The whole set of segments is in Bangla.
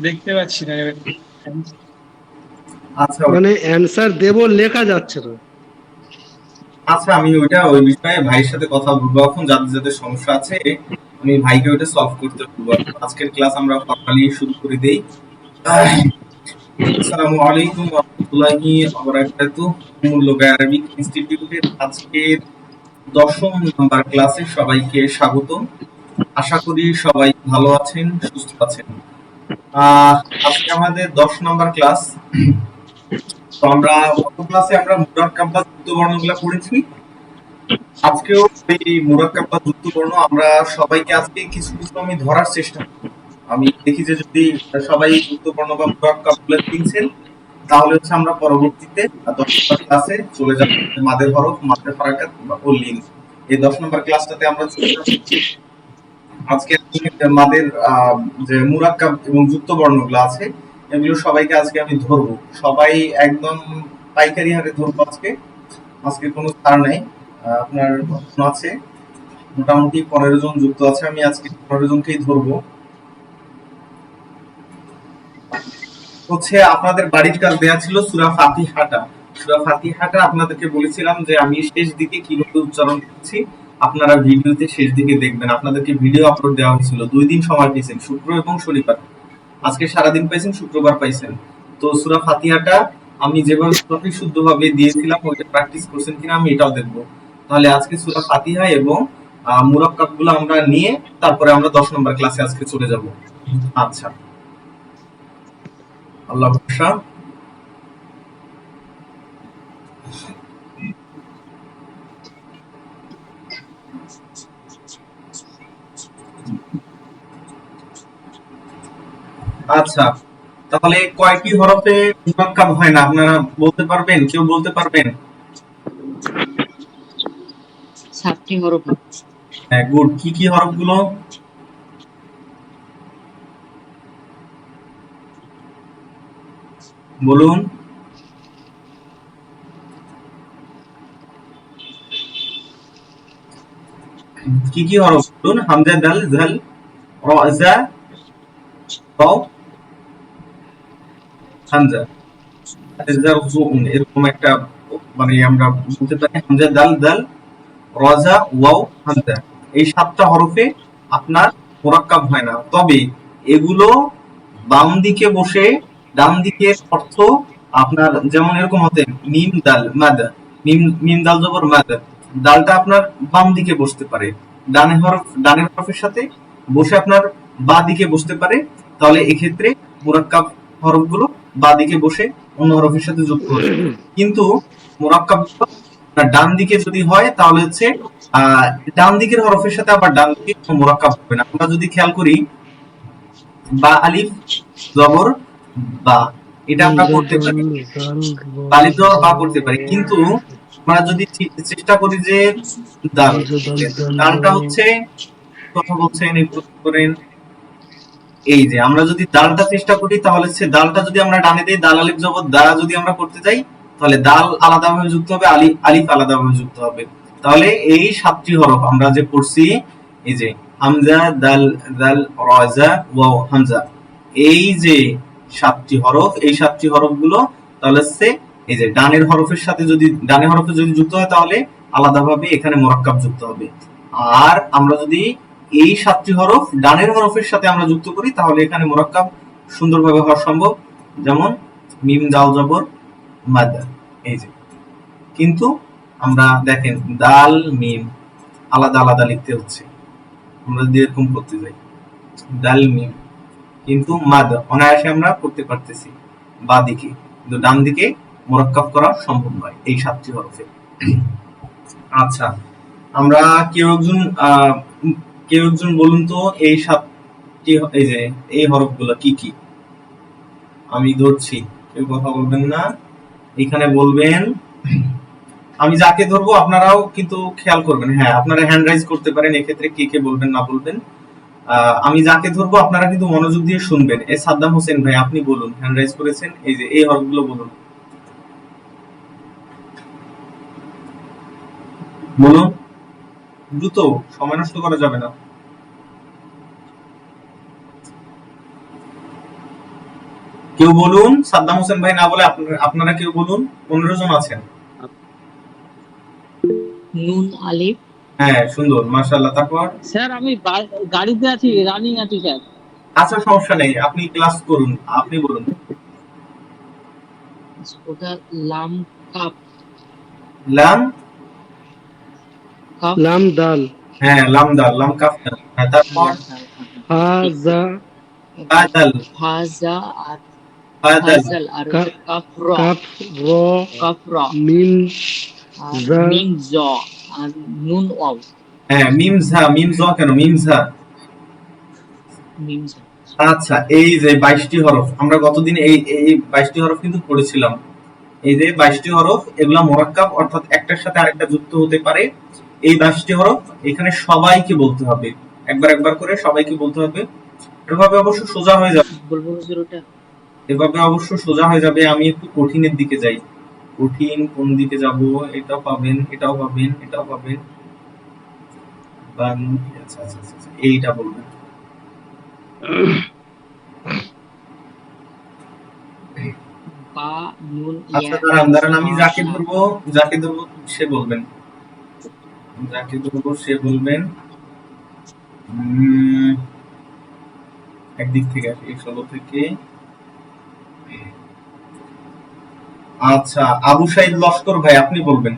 দেখতে পাচ্ছি না। আচ্ছা মানে অ্যান্সার দেব লেখা যাচ্ছে না। আচ্ছা, আমি ওই বিষয়ে ভাইয়ের সাথে কথা বলবো এখন, যাদের যাদের সমস্যা আছে আমি ভাইকে ওইটা সলভ করতে বলবো। আজকের ক্লাস আমরা ফর্মালি শুরু করে দেই। আসসালামু আলাইকুম ওয়া রাহমাতুল্লাহি ওয়া বারাকাতুহু। মূল্য আরবিক ইনস্টিটিউটের আজকের 10ম নাম্বার ক্লাসে সবাইকে স্বাগতম। আশা করি সবাই ভালো আছেন, সুস্থ আছেন। আহ আজকে আমাদের 10 নাম্বার ক্লাস। তো আমরা গত ক্লাসে আমরা মুরাক্কাব বা যুক্ত বর্ণগুলো পড়েছি। আজকেও এই মুরাক্কাব বা যুক্ত বর্ণ আমরা সবাইকে আজকে কিছু কিছু আমি ধরার চেষ্টা করব। আমি দেখি যে যদি সবাই যুক্ত বর্ণ বা মুরাক্কাব গুলো চিনছেন, তাহলে হচ্ছে আমরা পরবর্তীতে 10 নম্বর ক্লাসে চলে যাব। মাদের হরফ, মাদের হারাকাত ও লিন, এই 10 নম্বর ক্লাসটাতে আমরা চলে যাব। আজকে মাদের যে মুরাক্কাব এবং যুক্ত বর্ণগুলো আছে এগুলো সবাইকে আজকে আমি ধরবো। সবাই একদম পাইকারি হারে ধরবো আজকে। আজকে কোনো ছাড় নাই। আপনার আছে মোটামুটি 15 জন যুক্ত আছে, আমি আজকে 15 জনকেই ধরবো। হচ্ছে আপনাদের বাড়ির কাজ দেয়া ছিল সূরা ফাতিহাটা। সূরা ফাতিহাটা আপনাদেরকে বলেছিলাম যে আমি শেষ দিকে কিভাবে উচ্চারণ করছি আপনারা ভিডিওতে শেষ দিকে দেখবেন। আপনাদেরকে ভিডিও আপলোড দেওয়া হয়েছিল, 2 দিন সময় পেয়েছেন, শুক্র এবং শনিবার। আজকে সারাদিন পাইছেন, শুক্রবার পাইছেন। তো সূরা ফাতিহাটা আমি যেভাবে সঠিক শুদ্ধভাবে দিয়েছিলাম ওইটা প্র্যাকটিস করছেন কিনা আমি এটাও দেখবো। তাহলে আজকে সূরা ফাতিহা এবং মুরাক্কাবগুলো আমরা নিয়ে তারপরে আমরা 10 নম্বর ক্লাসে আজকে চলে যাব। আচ্ছা, আল্লাহ ভরসা। আচ্ছা, তাহলে কয়টি হরফে মুরাক্কাব হয় না আপনারা বলতে পারবেন? কেউ বলতে পারবেন? 7টি হরফ। হ্যাঁ, গুড। কি কি হরফগুলো? বলুন। কি কি হরফ বলুন? হামজা, দাল, জাল, র, জা, র, হামজা, জা, জু, এরকম একটা মানে আমরা বলতে পারি হামজা, দাল, দাল, রজা, ওয়াও, হামজা। এই 7টা হরফে আপনার মোরাক্কাব হয় না। তবে এগুলো বাম দিকে বসে ডান দিকের অর্থ আপনার যেমন এরকম হতে মিম দাল মাদ, মিম মিম দাল জবর মাদ, দালটা আপনার বাম দিকে বসতে পারে, ডানের হরফের সাথে বসে আপনার বা দিকে বসতে পারে। তাহলে এক্ষেত্রে মুরাক্কাব হরফগুলো বা দিকে বসে অন্য হরফের সাথে যুক্ত হবে। কিন্তু মুরাক্কাব ডান দিকে যদি হয় তাহলে হচ্ছে ডান দিকের হরফের সাথে আবার ডান দিকে কোনো মুরাক্কাব হবে না। আমরা যদি খেয়াল করি বা আলিফ জবর বা, এটা আমরা করতে পারি, আলিফ জবর বা করতে পারি। কিন্তু আমরা যদি চেষ্টা করি যে দাল, দালটা হচ্ছে কথা বলছেন একটু করেন। এই যে আমরা যদি দালটা চেষ্টা করি তাহলে হচ্ছে দালটা যদি আমরা ডানে দিই, দাল আলিফ জবর দা যদি আমরা করতে যাই তাহলে দাল আলাদাভাবে যুক্ত হবে, আলিফ আলাদাভাবে যুক্ত হবে। তাহলে এই 7টি হরফ আমরা যে পড়ছি, এই যে হামজা, দাল, দাল, রাজা, ওয়াও, হামজা, এই যে 7টি হরফ, এই 7টি হরফগুলো তাহলে হচ্ছে এই যে ডানের হরফে যদি যুক্ত হয় তাহলে আলাদাভাবে এখানে মুরাক্কাব যুক্ত হবে। আর আমরা যদি এই 7টি হরফ ডানের হরফের সাথে আমরা যুক্ত করি তাহলে এখানে মুরাক্কাব সুন্দরভাবে হওয়া সম্ভব। যেমন মিম দাল জবর মাদ, এই যে। কিন্তু আমরা দেখেন দাল মিম আলাদা আলাদা লিখতে হচ্ছে আমরা যদি এরকম করতে যাই, দাল মিম, কিন্তু মাদ অনায়াসে আমরা করতে পারতেছি বা দিকে, কিন্তু ডান দিকে মুরাক্কাব করা সম্ভব নয় এই 7টি হরফে। আচ্ছা, আমরা কেউ একজন বলুন তো এই 7টি, এই যে এই হরফগুলো কি কি? আমি ধরছি, কেউ কথা বলবেন না, এখানে বলবেন। আমি যাকে ধরবো আপনারাও কিন্তু খেয়াল করবেন। হ্যাঁ, আপনারা হ্যান্ড রাইজ করতে পারেন, এক্ষেত্রে কে কে বলবেন না বলবেন। আমি যাকে ধরবো আপনারা কিন্তু মনোযোগ দিয়ে শুনবেন। এ সাদ্দাম হোসেন ভাই, আপনি বলুন, হ্যান্ড রাইজ করেছেন, এই যে এই হরফগুলো বলুন, বলুন দ্রুত, সময় নষ্ট করা যাবে না। কেউ বলুন, সাদ্দাম হোসেন ভাই না বলে আপনারা কেউ বলুন। 15 জন আছেন। নুন আলিফ। হ্যাঁ, সুন্দর, মাশাআল্লাহ। তারপর স্যার আমি গাড়িতে আছি, রানিং আছি স্যার। আচ্ছা, সমস্যা নেই, আপনি ক্লাস করুন, আপনি বলুন। ওটা লাম কাপ। লাম, কাপ। লাম দাল হ্যাঁ, লাম দাল, লাম কাফ দাল। হ্যাঁ, তারপর হা জা বাদাল, ফাজা আর বাদাল, ফাজাল আর কা- কাফ র। কাফ র কাফ র মিম আর জা মিম জ আর নুন ওয়াও। হ্যাঁ, মিম ঝা, মিম জ কেন, মিম ঝা। মিম জ। আচ্ছা, এই যে 22টি হরফ আমরা গতদিন এই এই 22টি হরফ কিন্তু পড়েছিলাম। এই যে 22টি হরফ, এগুলা মোরাক্কাব, অর্থাৎ একটার সাথে আরেকটা যুক্ত হতে পারে। এই 22টি হরফ এখানে সবাইকে বলতে হবে, একবার একবার করে সবাইকে বলতে হবে। এভাবে অবশ্য সোজা হয়ে যাবে, বলবো হুজুর ওটা? এভাবে অবশ্য সোজা হয়ে যাবে। আমি একটু কঠিনের দিকে যাই। কঠিন কোন দিকে যাব? এটাও পাবেন, এটাও পাবেন, এটাও পাবেন। আচ্ছা আচ্ছা আচ্ছা আচ্ছা, এইটা বলবেন। বা নুন আচ্ছা, ইয়া দাঁড়ান দাঁড়ান, আমি সা যাকে সা। ধরবো, যাকে ধরবো সে বলবেন, যাকে ধরবো সে বলবেন। উম, একদিক থেকে আসি, 16 থেকে। আচ্ছা, আবু সাইদ লস্কর ভাই, আপনি বলবেন,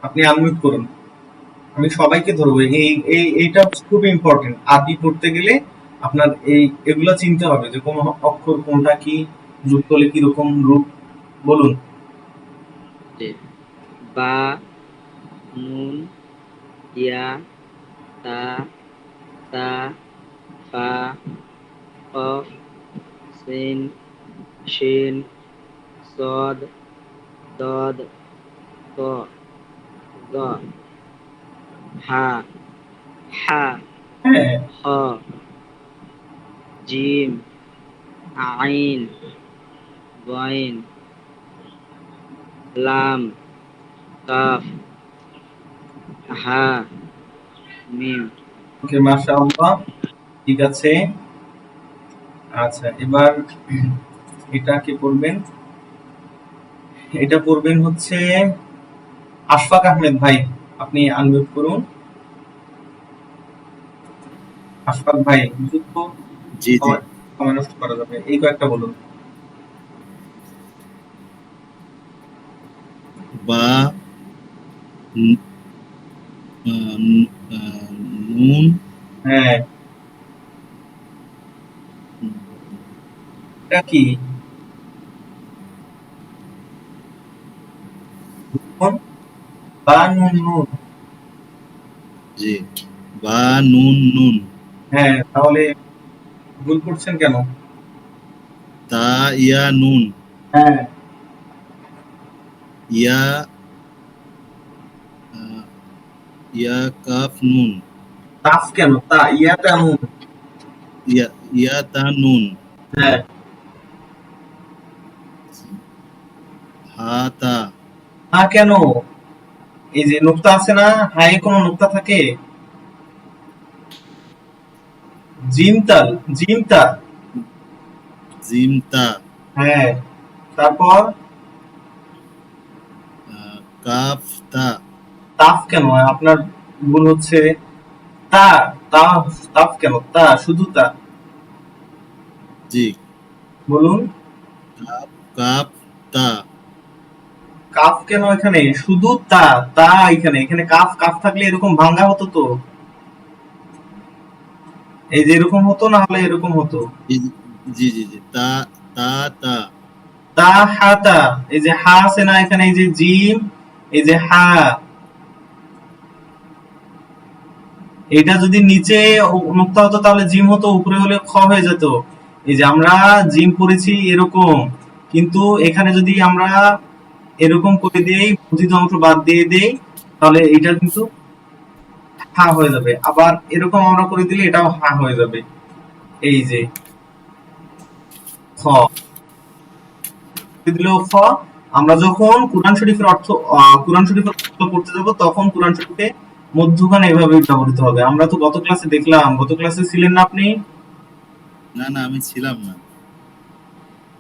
আপনি আনমিউট করুন। আমি সবাইকে ধরবো, এইটা খুব ইম্পর্টেন্ট। আরবি পড়তে গেলে আপনার এগুলা চিনতে হবে যে কোন অক্ষর কোনটা কি, যুক্ত হলে কিরকম রূপ। বলুন। বা নুন ইয়া তা তা পা কফ সিন শিন সদ দদ ত দ হা হা হ্যাঁ, হ জিম আইন গইন লাম কাফ হা মিম। ওকে, মাশাআল্লাহ, ঠিক আছে। আচ্ছা, এবার এটা কি পড়বেন? এটা পড়বেন হচ্ছে আশফাক আহমেদ ভাই, আপনি আনমিউট করুন। আশফাক ভাই, যুক্ত জি জি। সময় সময় নষ্ট করা যাবে, এই কয়েকটা বলুন। বা ন- নুন হ্যাঁ, এটা কি? নুন, বা নুন নুন। জি, বা নুন নুন। হ্যাঁ, তাহলে ভুল করছেন কেন? তা ইয়া নুন হ্যাঁ, ইয়া আহ, ইয়া কাফ নুন তাফ কেন, তা ইয়াটা নুন। ইয়া ইয়া তা নুন হ্যাঁ, হা তা হা কেন? এই যে নুক্তা আছে না, হায়ে কোনো নুক্তা থাকে? জিম তাল, জিম তা। জিম তা হ্যাঁ, তারপর কাফ তা তাফ কেন? আপনার ভুল হচ্ছে। তা, তাফ, তাফ কেন? তা, শুধু তা। জি, বলুন। কাফ কাফ তা কাফ কেন এখানে? শুধু তা, তা এখানে, এখানে কাফ, কাফ থাকলে এরকম ভাঙ্গা হতো তো। এই যে এরকম হতো, না হলে এরকম হতো। জি জি জি জি তা তা তা তা হা তা, এই যে হা আছে না এখানে, এই যে জিম, এই যে হা, এটা যদি নিচে নুক্তা হতো তাহলে জিম হতো, উপরে হলে খ হয়ে যেত। এই যে আমরা জিম পড়েছি এরকম, কিন্তু এখানে যদি আমরা এরকম করে দিই, বর্ধিত অংশ বাদ দিয়ে দেই, তাহলে এটা কিন্তু হা হয়ে যাবে। আবার এরকম আমরা করে দিলে এটাও হা হয়ে যাবে। এই যে খ দিলেও খ। আমরা যখন কোরআন শরীফের অর্থ, কোরআন শরীফের অর্থ পড়তে যাব, তখন কোরআন শরীফে মধ্যখানে এভাবে ব্যবহৃত হবে। আমরা তো গত ক্লাসে দেখলাম, গত ক্লাসে ছিলেন না আপনি? না না, আমি ছিলাম না।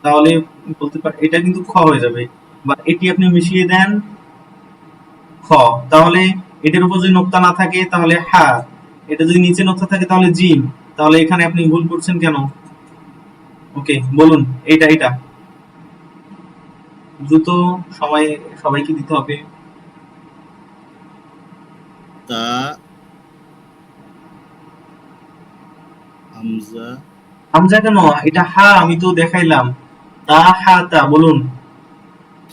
তাহলে বলতে পার এটা কিন্তু খ হয়ে যাবে, বা এটি আপনি মিশিয়ে দেন খ, তাহলে এটার উপর যদি নোক্তা না থাকে তাহলে হা, এটা যদি নিচে নোক্তা থাকে তাহলে জিম, তাহলে এখানে আপনি ভুল করছেন কেন? ওকে বলুন, এটা এটা দ্রুত সময় সবাইকে দিতে হবে। তা হামজা হামজা কেন? এটা হা, আমি তো দেখাইলাম। তা হা তা, বলুন।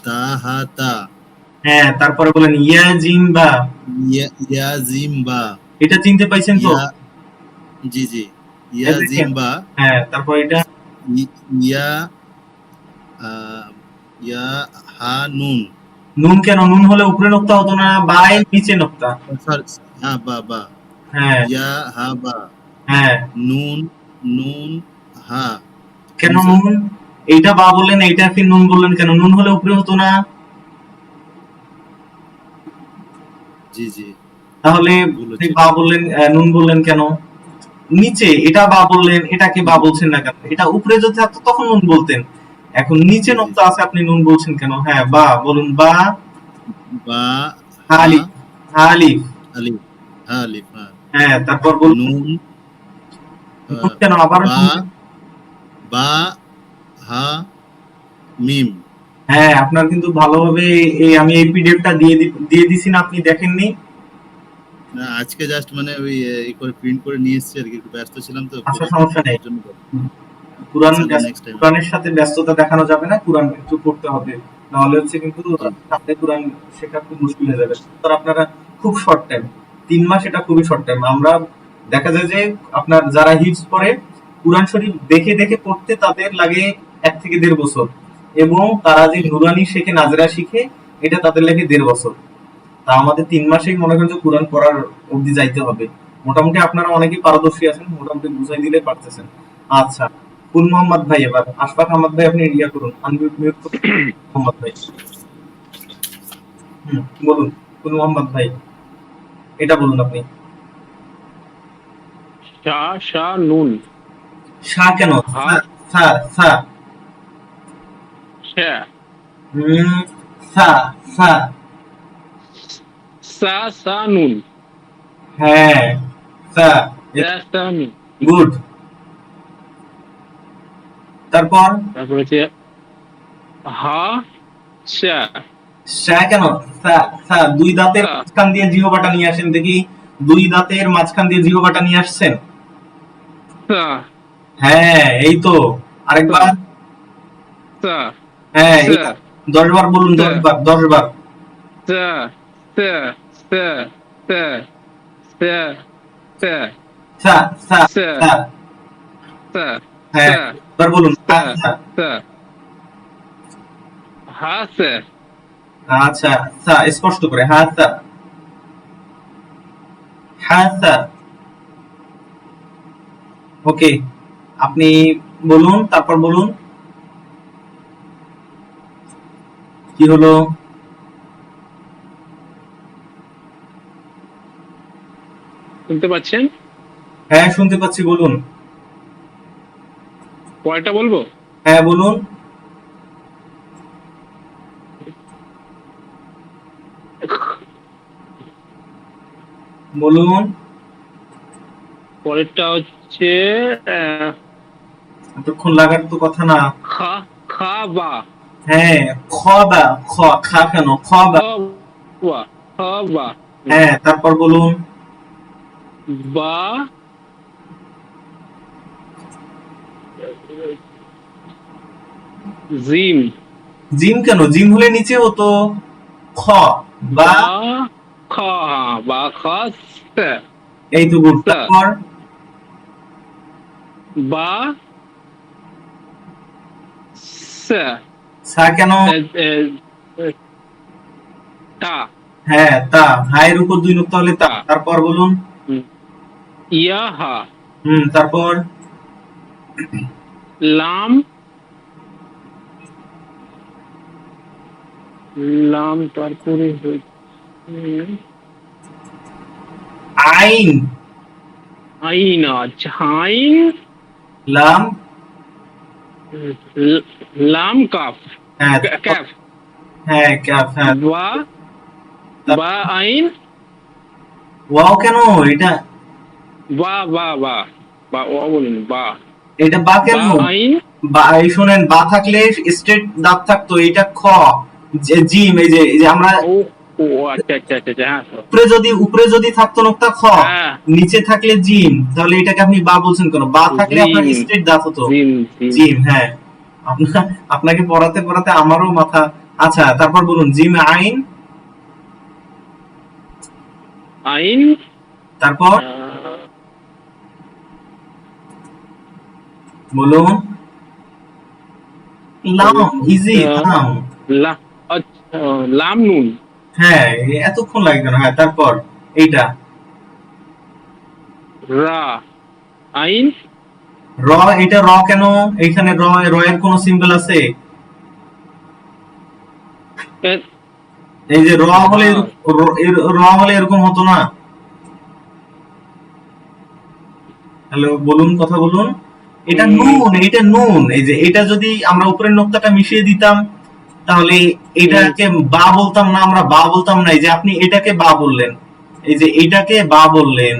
তা হা তা হ্যাঁ, তারপরে বলেন ইয়া জিম বা। ইয়া জিম বা এটা চিনতে পাইছেন তো? ইয়া জি জি এই ইয়া জিম দেখেন। বা হ্যাঁ, তারপর এটা ইয়া আহ, ইয়া হা নুন নুন কেন? নুন হলে উপরে নোক্তা হতো না, বা এর নিচে নোক্তা। সরি হ্যাঁ বা বা হ্যাঁ ইয়া হা বা হ্যাঁ, নুন নুন হা কেন হামজা নুন? এইটা বা বললেন, এইটা কি নুন বললেন কেন? নুন হলে উপরে হতো না? জি জি তাহলে ভুল আপনি হচ্ছে। বা বললেন, নুন বললেন কেন? নিচে এটা বা বললেন, এটাকে বা বলছেন না কেন? এটা উপরে যদি থাকতো তখন নুন বলতেন, এখন নিচে জি জি নোক্তা আছে, আপনি নুন বলছেন কেন? হ্যাঁ, বা বলুন, বা বা হা হালিফ, হালিফ। আলিফ হা আলিফ হ্যাঁ হ্যাঁ, তারপর বলুন নুন নুন কেন? আবার বা নুন। বা হা মিম হ্যাঁ, আপনার কিন্তু ভালোভাবে এই আমি এই পিডিএফটা দিয়ে দিছি না, আপনি দেখেননি? না আজকে জাস্ট মানে ওই এই করে প্রিন্ট করে নিয়ে এসেছি আর কি, একটু ব্যস্ত ছিলাম তো আচ্ছা, করে সমস্যা নেই। এর জন্য বলো। ইনশাআল্লাহ নেক্সট টাইম আসবো। কোরআনের সাথে ব্যস্ততা দেখানো যাবে না, কোরআন একটু পড়তে হবে, নাহলে হচ্ছে কিন্তু জি সামনে কোরআন শেখা খুব মুশকিল হয়ে যাবে। তো আপনারা খুব শর্ট টাইম, 3 মাস, এটা খুবই শর্ট টাইম। আমরা দেখা যায় যে আপনার যারা হিফজ পড়ে কোরআন শরীফ দেখে দেখে পড়তে তাদের লাগে 1 থেকে 1.5 বছর, এবং তারা যে নুরানি শেখে, নাজরা শিখে, এটা তাদের লাগে 1.5 বছর। তা আমাদের 3 মাসেই মনে করেন যে কোরআন পড়ার অবধি যাইতে হবে। মোটামুটি আপনারা অনেকেই পারদর্শী আছেন, মোটামুটি বুঝাই দিলে পারতেছেন। আচ্ছা, কুল মোহাম্মদ ভাই, এবার আশফাক আহমদ ভাই, আপনি ইয়া করুন, আনমিউট মিউট করুন। মোহাম্মদ ভাই, বলুন। কুল মোহাম্মদ ভাই, এটা বলুন আপনি। শা শা নুন। সা কেন? হা সা সা সা। শা হুম, সা সা। সা সা নুন। হ্যাঁ, সা। সা সা নুন। গুড। তারপর তারপর হচ্ছে হা শা। সা কেন? সা সা, দুই দাঁতের সা মাঝখান দিয়ে জিহ্বাটা নিয়ে আসেন দেখি। দুই দাঁতের মাঝখান দিয়ে জিহ্বাটা নিয়ে আসছেন? সা হ্যাঁ, এই তো। সা আরেকবার। সা হ্যাঁ, সা এটা 10 বার বলুন, সা 10 বার, 10 বার। সা সা সা সা সা সা সা সা সা সা। সা হ্যাঁ, সা এবার বলুন সা আচ্ছা। সা হা সা। আচ্ছা, সা স্পষ্ট করে, হাসা হাসা। ওকে, আপনি বলুন, তারপর বলুন কি হলো। শুনতে পাচ্ছেন? হ্যাঁ, শুনতে পাচ্ছি, বলুন। পরেরটা বলবো? হ্যাঁ, বলুন। বলুন। পরেরটা হচ্ছে আহ, এতক্ষণ লাগার তো কথা না। খা খাবা। হ্যাঁ, খবা, খ, খা কেন? খবা। খাবা খাবা। হ্যাঁ, তারপর বলুন। বা জিম। জিম কেন? জিম হলে নিচে হতো। খ, বা। বা খা। বা খা সা। এই তো, গুড। সা। তারপর বা সা। সা কেন? এ, এ, এ, তা। হ্যাঁ, তা। হায়ের উপর 2 নোক্তা হলে তা। তা। তারপর বলুন। হুম। ইয়া হা। তারপর লাম। লাম তারপরে হচ্ছে আইন, আইন। আচ্ছা আইন। লাম, লাম কাফ হ্যাঁ ক্যাফ হ্যাঁ ক্যাফ, হ্যাঁ। বা বা আইন ওয়াও কেন এটা? বা বা বা বা ও বলুন বা এটা বা কেন? বা আইন বা এই শোনেন, বা থাকলে স্ট্রেট দাঁত থাকতো, এটা খ, জিম, এই যে আমরা ও ও আচ্ছা আচ্ছা আচ্ছা আচ্ছা, হ্যাঁ উপরে যদি থাকতো নোক্তা খ, হ্যাঁ নিচে থাকলে জিম, তাহলে এটাকে আপনি বা বলছেন কেন? বা থাকলে আপনার জিম স্ট্রেট দাঁত হতো। জিম জিম জিম, হ্যাঁ। আপনাকে পড়াতে পড়াতে আমারও মাথা। আচ্ছা, তারপর বলুন জিম আইন, আইন তারপর আহ, বলুন লাম, ইজি আহ, লাম। লা আচ্ছা লাম নুন হ্যাঁ, এতক্ষণ লাগে কেন? হ্যাঁ, তারপর এইটা রা আইন র, এটা র কেন? এখানে র এর কোন সিম্বল আছে? এ- এই যে রা র হলে এরকম হতো না। হ্যালো, বলুন, কথা বলুন। এটা নুন, এটা নুন। এই যে এটা যদি আমরা উপরের নোক্তাটা মিশিয়ে দিতাম, তাহলে এটাকে বা বলতাম না, আমরা বা বলতাম না। এই যে আপনি এটাকে বা বললেন, এই যে এইটাকে বা বললেন,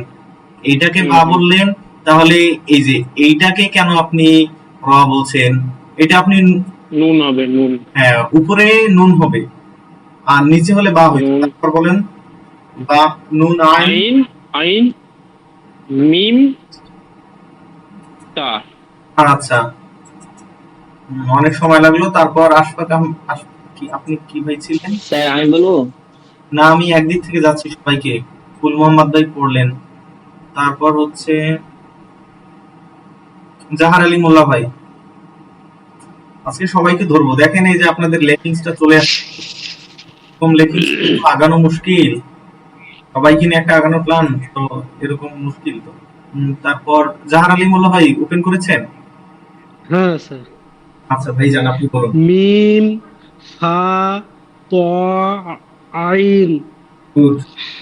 এইটাকে বা বললেন, তাহলে এই যে এইটাকে কেন আপনি র বলছেন? এটা আপনি, নুন হবে নুন হ্যাঁ, উপরে নুন হবে আর নিচে হলে বা হইতো। নুন তারপর বলেন বা, নুন আইন। আইন আইন মিম তা আচ্ছা, অনেক সময় লাগলো। তারপর আশফাক কি আপনি কি ভাই ছিলেন? স্যার আমি বলবো। না, আমি একদিক থেকে যাচ্ছি সবাইকে। ফুল মোহাম্মদ ভাই পড়লেন, তারপর হচ্ছে জাহার আলী মোল্লা ভাই। আজকে সবাইকে ধরবো। দেখেন এই যে আপনাদের লেখিংসটা চলে আসছে, এরকম লেখিংস আগানো মুশকিল। সবাইকে নিয়ে একটা আগানোর প্ল্যান তো এরকম মুশকিল তো। তারপর জাহার আলী মোল্লা ভাই ওপেন করেছেন? হ্যাঁ স্যার। আচ্ছা ভাই, যান আপনি বলুন। মিম ফা ত আইন গুড।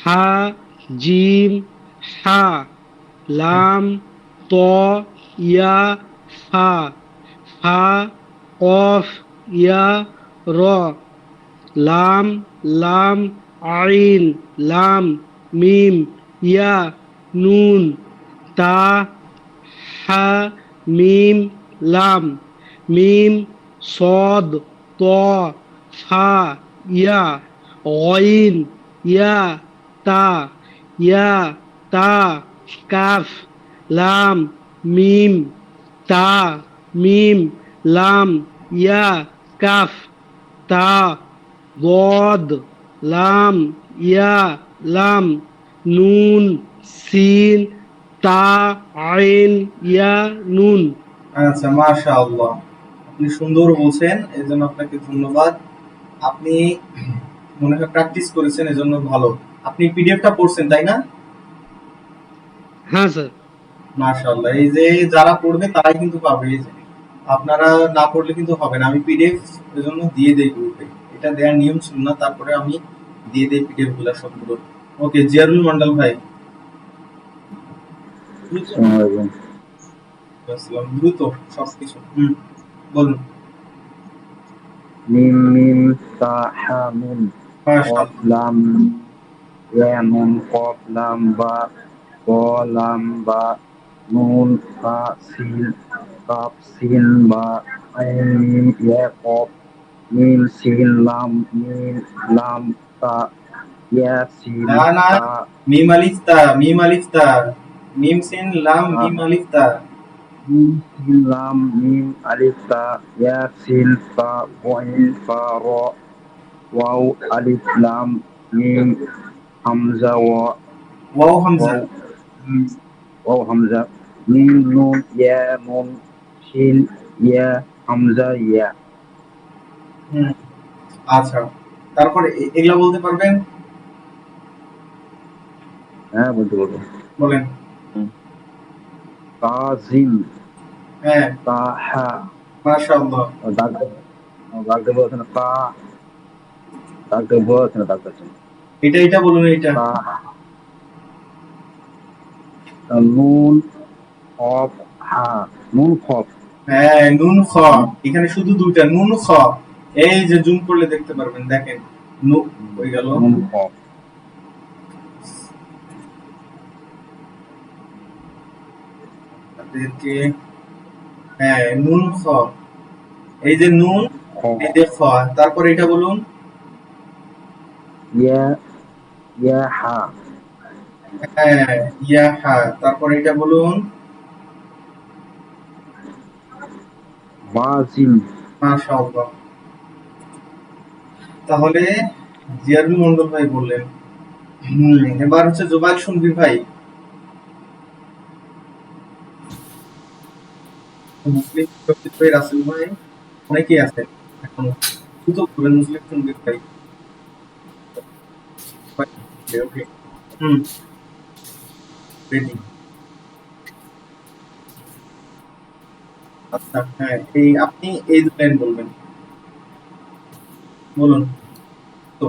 হা জিম হা লাম ত ইয়া ফা ফা কফ ইয়া র লাম লাম আইন লাম মিম ইয়া নুন তা হা মিম লাম মিম সদ ত ফা ইয়া গইন ইয়া তা ইয়া তা কাফ লাম মিম তা মিম লাম ইয়া কাফ তা ضاد লাম ইয়া লাম নুন সিন তা আইন ইয়া নুন। আচ্ছা, মাশাআল্লাহ, আপনি সুন্দর বলছেন, এর জন্য আপনাকে ধন্যবাদ। আপনি মনে হয় প্র্যাকটিস করেছেন, এজন্য ভালো। আপনি পিডিএফটা পড়ছেন তাই না? হ্যাঁ স্যার। মাশাআল্লাহ, এই যে যারা পড়বে তারাই কিন্তু পাবে। এই যে আপনারা না পড়লে কিন্তু হবে না। আমি পিডিএফ এর জন্য দিয়ে দেই গ্রুপে, এটা দেওয়ার নিয়ম ছিল না, তারপরে আমি দিয়ে দেই পিডিএফ গুলা সবগুলো। ওকে, জিয়ারুল মন্ডল ভাই। দ্রুত, আসসালাম, দ্রুত সবকিছু। বলুন। মিম মিম তা হা নুন কফ মাশাআল্লাহ। লাম ইয়া নুন কফ লাম বা ক লাম বা নুন ফা সিন কাফ সিন বা আইন মিম ইয়া কফ মিম সিন লাম মিম লাম তা ইয়া সিন না না, তা মিম আলিফ তা, মিম আলিফ তা, মিম সিন লাম তা মিম আলিফ তা। মিম সিন লাম মিম আলিফ তা ইয়া সিন তা গইন ফা র ওয়াও আলিফ লাম মিম হামজা ওয়াও হামজা। ওয়াও মিম ওয়াও হামজা মিম নুন ইয়া নুন শিন ইয়া হামজা ইয়া। হুম, আচ্ছা, তারপরে এগুলা বলতে পারবেন? হ্যাঁ, বলতে পারবো। বলেন। তাজিম হ্যাঁ, তাহা মাশাআল্লাহ। দাগ দাগ দেবো আছে না দাগ দেবো আছে না দাগ আছে এটা বলুন, এটা। তা নুন খফ হা নুন খফ হ্যাঁ, নুন খ। এখানে শুধু দুইটা নুন খ। এই যে জুম করলে দেখতে পারবেন, দেখেন হয়ে গেল। নুন কফ তাদেরকে হ্যাঁ নুন খ। এই যে নুন, খ এই যে খ। তারপর এটা বলুন। ইয়া ইয়া হা হ্যাঁ, ইয়া হা। তারপর এটা বলুন। মা জিম মাশাআল্লাহ। তাহলে জিয়ারুল মন্ডল ভাই বললেন। এবার হচ্ছে জুবাইর শুনবি ভাই। মুসলিম শফিক ভাই, রাসেল ভাই, অনেকেই আছেন এখন। দ্রুত করবেন মুসলিম শুনবি ভাই। ওকে, হুম, রেডি। আচ্ছা, হ্যাঁ, এই আপনি এই দুটো লাইন বলবেন, বলুন তো।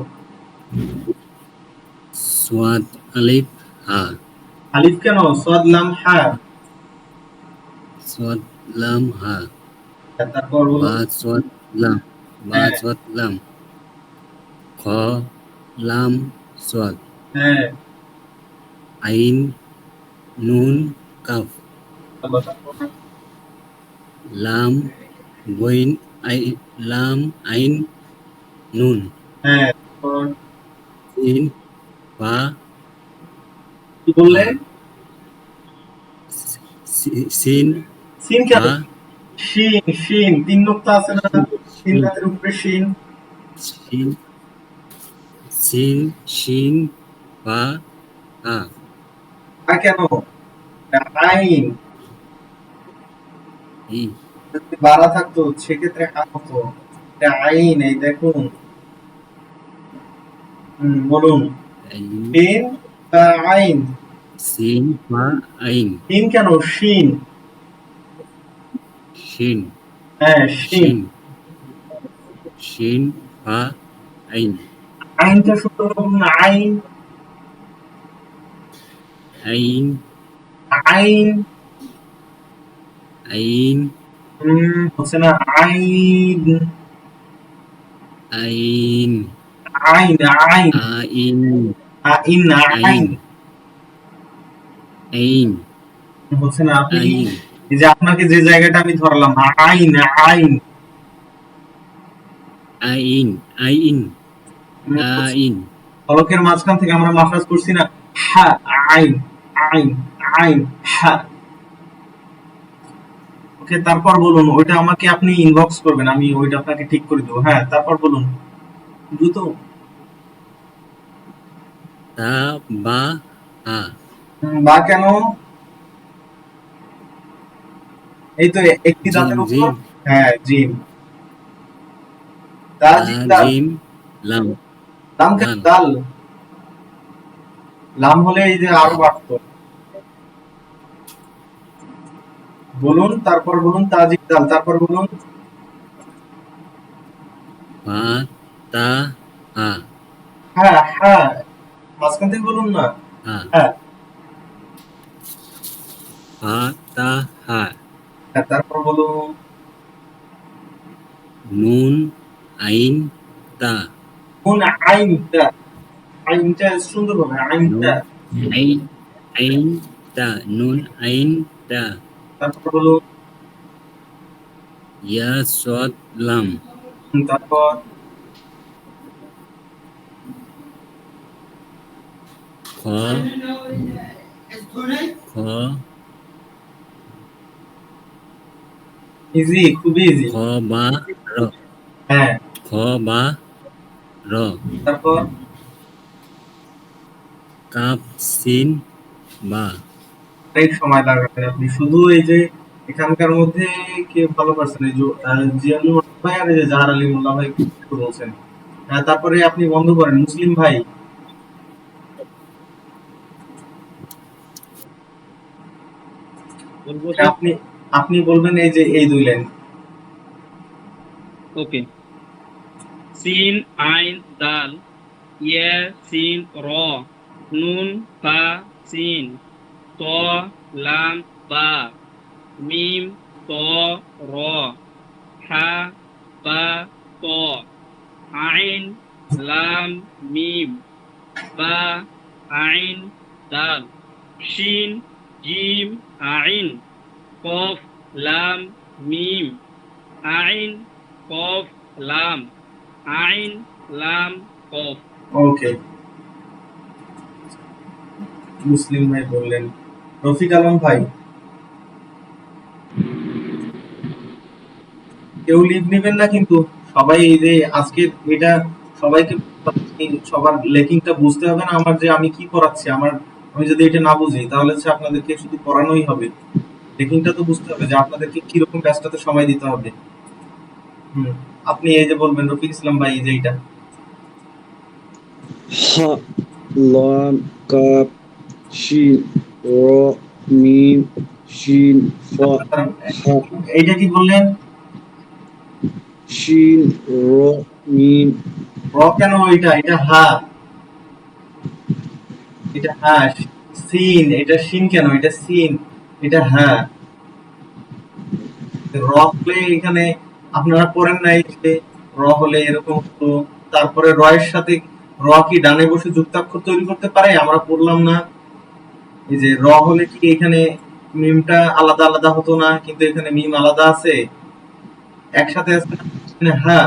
সোয়াদ আলিফ হা আলিফ কেন? সাদ লাম হা। সোয়াদ লাম হা তারপর বা বলুন। সোয়াদ লাম বা হ্যাঁ, সোয়াদ লাম খ লাম সোয়াদ হ্যাঁ, আইন নুন কাফ আল্লাহ, তারপর লাম বইন আই লাম আইন নুন হ্যাঁ, তারপর সিন বা কি হা বললেন? সিন সিন কেন? বা শিন, শিন তিন নোক্তা আছে না? তিন দাঁতের উপরে শিন। সিন সিন শিন বা হা আর কেন? আইন এই যদি বাড়া থাকতো সেক্ষেত্রে হা হতো। এটা আইন, এই দেখুন। বলুন। আইন শিন বা আইন? সিন বা আইন শিন কেন? শিন। শিন হ্যাঁ, শিন। শিন শিন বা আইন আইনটা সুন্দর করে বলুন। আইন, আইন আইন। আইন হচ্ছে না। আইন, আইন আইন, আইন, আইন আইন, আইন। আইন আইন হচ্ছে না। আপনি আইন এই যে আপনাকে যে জায়গাটা আমি ধরলাম, আইন, আইন। আইন আইন আইন ফলকের মাঝখান থেকে আমরা মাখরাজ করছি না। হা, আইন, আইন, আইন, হা। ওকে, তারপর বলুন। ওইটা আমাকে আপনি ইনবক্স করবেন, আমি ওইটা আপনাকে ঠিক করে দেবো। হ্যাঁ, তারপর বলুন দ্রুত। তা বা হা বা কেন? এই তো একটি জিম দাঁতের উপর। জিম হ্যাঁ, জিম। দা তা জিম দাল। জিম লাম লাম কেন? দাল দাল। লাম হলে এই যে আরো বাড়তো। বলুন, তারপর বলুন তাজিম দাল, তারপর বলুন। বা তা হা হ্যাঁ, হ্যাঁ, মাঝখান থেকে বলুন না। হা হ্যাঁ, বা তা হা হ্যাঁ, তারপর বলুন। নুন আইন তা কোন আইনটা? আইনটা সুন্দর হবে, আইনটা। নুন আইন আইন তা নুন আইন তা তারপর বলুন। ইয়া সোয়াদ লাম তারপর খ খ ইজি, খুবই ইজি। খ বা র হ্যাঁ, খ বা র তারপর কাপ সিন বা অনেক সময় লাগাবেন আপনি। শুধু এই যে এখানকার মধ্যে কে ভালো পারছেন, এই যে জিয়ানুল হক ভাই আর এই যে জাহার আলী মোল্লা ভাই খুব ভালো বলছেন। হ্যাঁ, তারপরে আপনি বন্ধ করেন মুসলিম ভাই। বলবো স্যার। আপনি আপনি বলবেন এই যে এই দুই লাইন। ওকে। সিন আইন দাল ইয়ে সিন র নুন ফা সিন ত লাম বা মিম ত র র, হা, বা, ত, আইন, লাম, মিম, বা, আইন, দাল, শিন, জিম, আইন, কফ, লাম, মিম, আইন, কফ, লাম, আইন, লাম, কফ। ওকে, মুসলিম ভাই বললেন। রফিক আলম ভাই, কেউ লিভ নেবেন না কিন্তু, সবাই এই যে আজকে এটা সবাইকে সবার লেকিংটা বুঝতে হবে না, আমার যে আমি কি পড়াচ্ছি, আমি যদি এটা না বুঝি তাহলে হচ্ছে আপনাদেরকে শুধু পড়ানোই হবে, লেকিংটা তো বুঝতে হবে যে আপনাদেরকে কিরকম কাজটাতে সময় দিতে হবে। হুম, আপনি এই যে বলবেন রফিক ইসলাম ভাই, এই যে এটা হা লাম কাপ শিন র মিম শিন ফা হা এইটা কি বললেন? শিন র মিম র কেন? এটা হা, এটা হা। সিন, এটা শিন কেন? এটা সিন, এটা হা। র হলে এখানে আপনারা পড়েন নাই যে র হলে এরকম হতো, তারপরে র এর সাথে র কি ডানে বসে যুক্তাক্ষর তৈরি করতে পারে? আমরা পড়লাম না এই যে র হলে কি এখানে মিমটা আলাদা আলাদা হতো না, কিন্তু এখানে মিম আলাদা আছে, একসাথে আছে না? এখানে হা,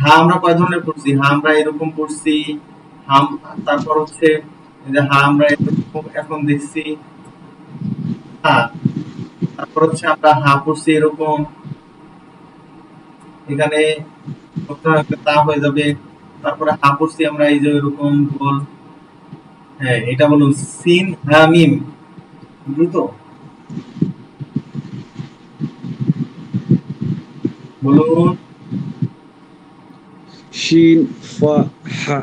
হা আমরা কয় ধরনের পড়ছি? হা আমরা এরকম পড়ছি, হাম, তারপর হচ্ছে এই যে হা আমরা এরকম এখন দেখছি হা, তারপর হচ্ছে আমরা হা পড়ছি এরকম, এখানে তা হয়ে যাবে, তারপরে হা পড়ছি আমরা এই যে এরকম গোল। হ্যাঁ, এটা বলুন সিন হা মিম, দ্রুত বলুন। শিন ফা হা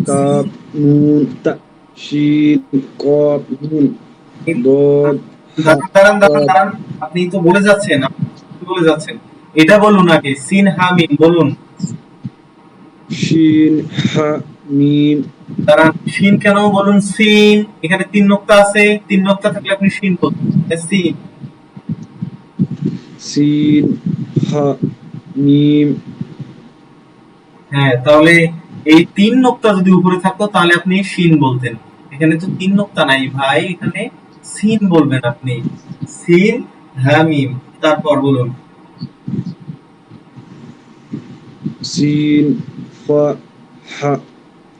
কাপ নুন তা শিন কপ নুন দদ হা দাঁড়ান দাঁড়ান দাঁড়ান কপ দাঁড়ান, আপনি তো বলে যাচ্ছেন, এটা বলুন আগে, সিন হা মিম বলুন। শিন হা মিম দাঁড়ান, শিন কেন বলুন? সিন, এখানে 3 নোক্তা আছে, 3 নোক্তা থাকলে আপনি শিন বলতেন, এটা সিন। সিন হা মিম হ্যাঁ, তাহলে এই 3 নোক্তা যদি উপরে থাকতো তাহলে আপনি শিন বলতেন, এখানে তো 3 নোক্তা নাই ভাই, এখানে সিন বলবেন আপনি, সিন হা মিম। তারপর বলুন। সিন ফা হা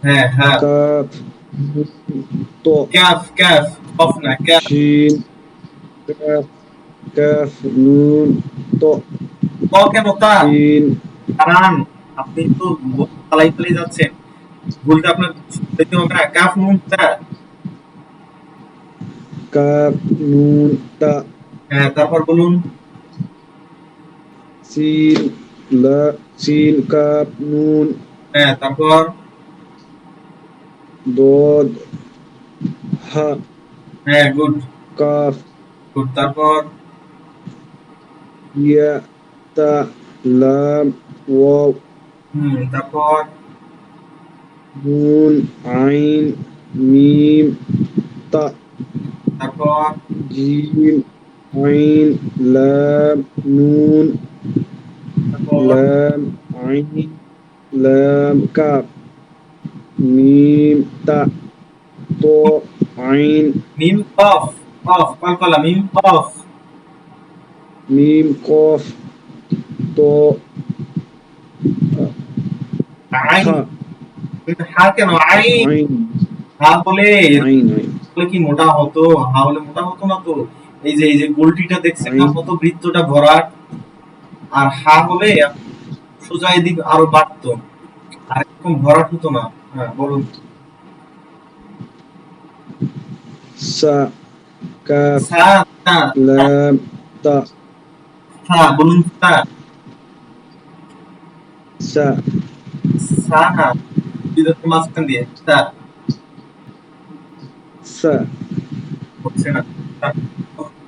হ্যাঁ, হ্যাঁ, কাপ নুন ত ক্যাফ, ক্যাফ, কফ না, ক্যাফ। শিন কাপ কাফ নুন ত ক কেন? তা শিন দাঁড়ান, আপনি তো পালাই পালাই যাচ্ছেন, ভুলটা আপনার দেখতে হবে না, কাফ নুন তা। কাপ নুন তা হ্যাঁ, তারপর বলুন। সিন লা সিন কাপ নুন হ্যাঁ, তারপর দদ হা হ্যাঁ, গুড কাফ গুড, তারপর ইয়া তা লাম ওয়াও তারপর নুন আইন মিম তা তারপর জিম আইন লাম নুন তারপর লাম আইন লাম কাফ মিম তা তো আইন মিম কফ, কফ কলকলা, মিম কফ, মিম কফ তো আইন, হা হা কেন? আইন, আইন হা বলে আইন আইন বলে কি মোটা হতো? হা বলে মোটা হতো না তো। এই যে গোলটিটা দেখছেন না, আইন কত বৃত্তটা ভরাট, আর হা হলে সোজা এদিক আরো বাড়তো, আর এরকম ভরাট হতো না। হ্যাঁ, বলুন। সা কাফ সা, সা, লাম তা সা বলুন, সা, সা সা না, বিদর্ভ মাঝখান দিয়ে সা সা হচ্ছে না, সা,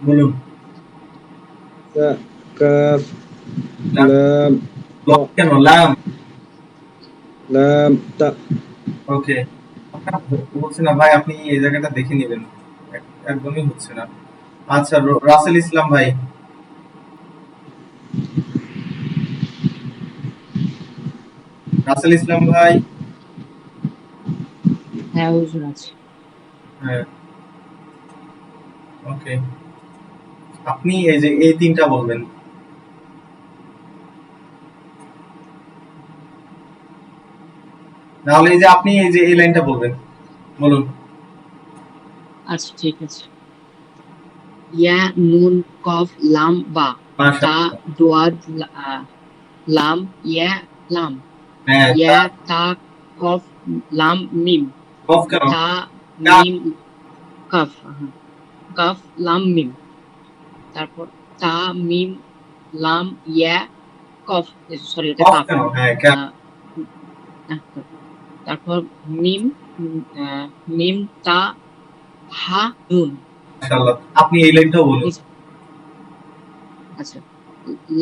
বলুন। সা কাফ লাম, লাম তা লক কেন? লাম। লাম তা ওকে, হচ্ছে না ভাই, আপনি এই জায়গাটা দেখে নেবেন, একদমই হচ্ছে না। আচ্ছা, রাসেল ইসলাম ভাই, রাসেল ইসলাম ভাই। হ্যাঁ হুজুর আছে। হ্যাঁ, ওকে। আপনি এই যে এই তিনটা বলবেন। নাহলে এই যে আপনি এই যে এই লাইনটা বলবেন, বলুন। আচ্ছা ঠিক আছে। ইয়া নুন কফ লাম বা তা মাশাআল্লাহ। দোয়ার লাম ইয়া লাম হ্যাঁ, ইয়া তা কফ লাম মিম কফ কেন? তা কাফ। মিম কফ কফ লাম মিম, তারপর তা মিম লাম ইয়া কফ, সরি এটা কফ কাফ। কেন? হ্যাঁ, কাফ। তারপর মিম মিম তা হা নুন। মাশাআল্লাহ। আপনি এই লাইনটাও বলুন। আচ্ছা,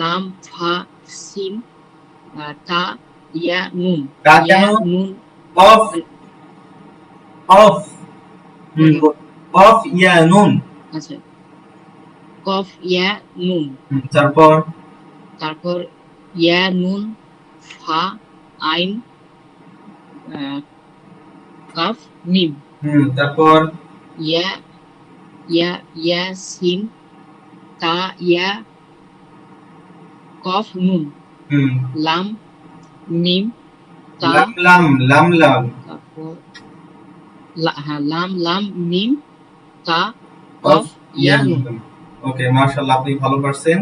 লাম ফা সিন তা ইয়া নুন তা ইয়া কেন? নুন কফ, কফ। কফ ইয়া নুন। আচ্ছা, কফ ইয়া নুন, তারপর তারপর ইয়া নুন ফা আইন কাফ মিম, তারপর ইয়া ইয়া ইয়া সিন তা ইয়া কফ নুন, লাম মিম তা, লাম লাম লাম লাম, তারপর হ্যাঁ লাম লাম মিম তা কফ কফ ইয়া ইয়া নুন। নুন। ওকে, মাশাআল্লাহ, আপনি ভালো পারছেন।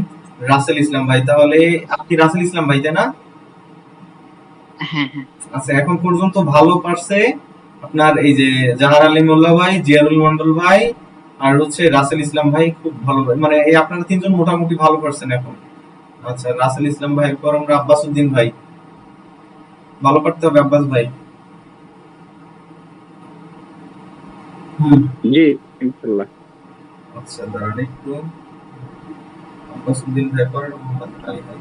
রাসেল ইসলাম ভাই, তাহলে আপনি রাসেল ইসলাম ভাই, তাই না? হ্যাঁ হ্যাঁ আচ্ছা, এখন পর্যন্ত ভালো পারছে আপনার এই যে জাহার আলী মোল্লা ভাই, জিয়ারুল মন্ডল ভাই, আর হচ্ছে রাসেল ইসলাম ভাই খুব ভালো, মানে এই আপনারা তিনজন মোটামুটি ভালো পারছেন এখন। আচ্ছা, রাসেল ইসলাম ভাই পর আমরা আব্বাস উদ্দিন ভাই, ভালো পারতে হবে আব্বাস ভাই। জি ইনশাআল্লাহ। আচ্ছা, দাঁড়ান একটু। আব্বাস উদ্দিন ভাই পর মোহাম্মদ আলী ভাই।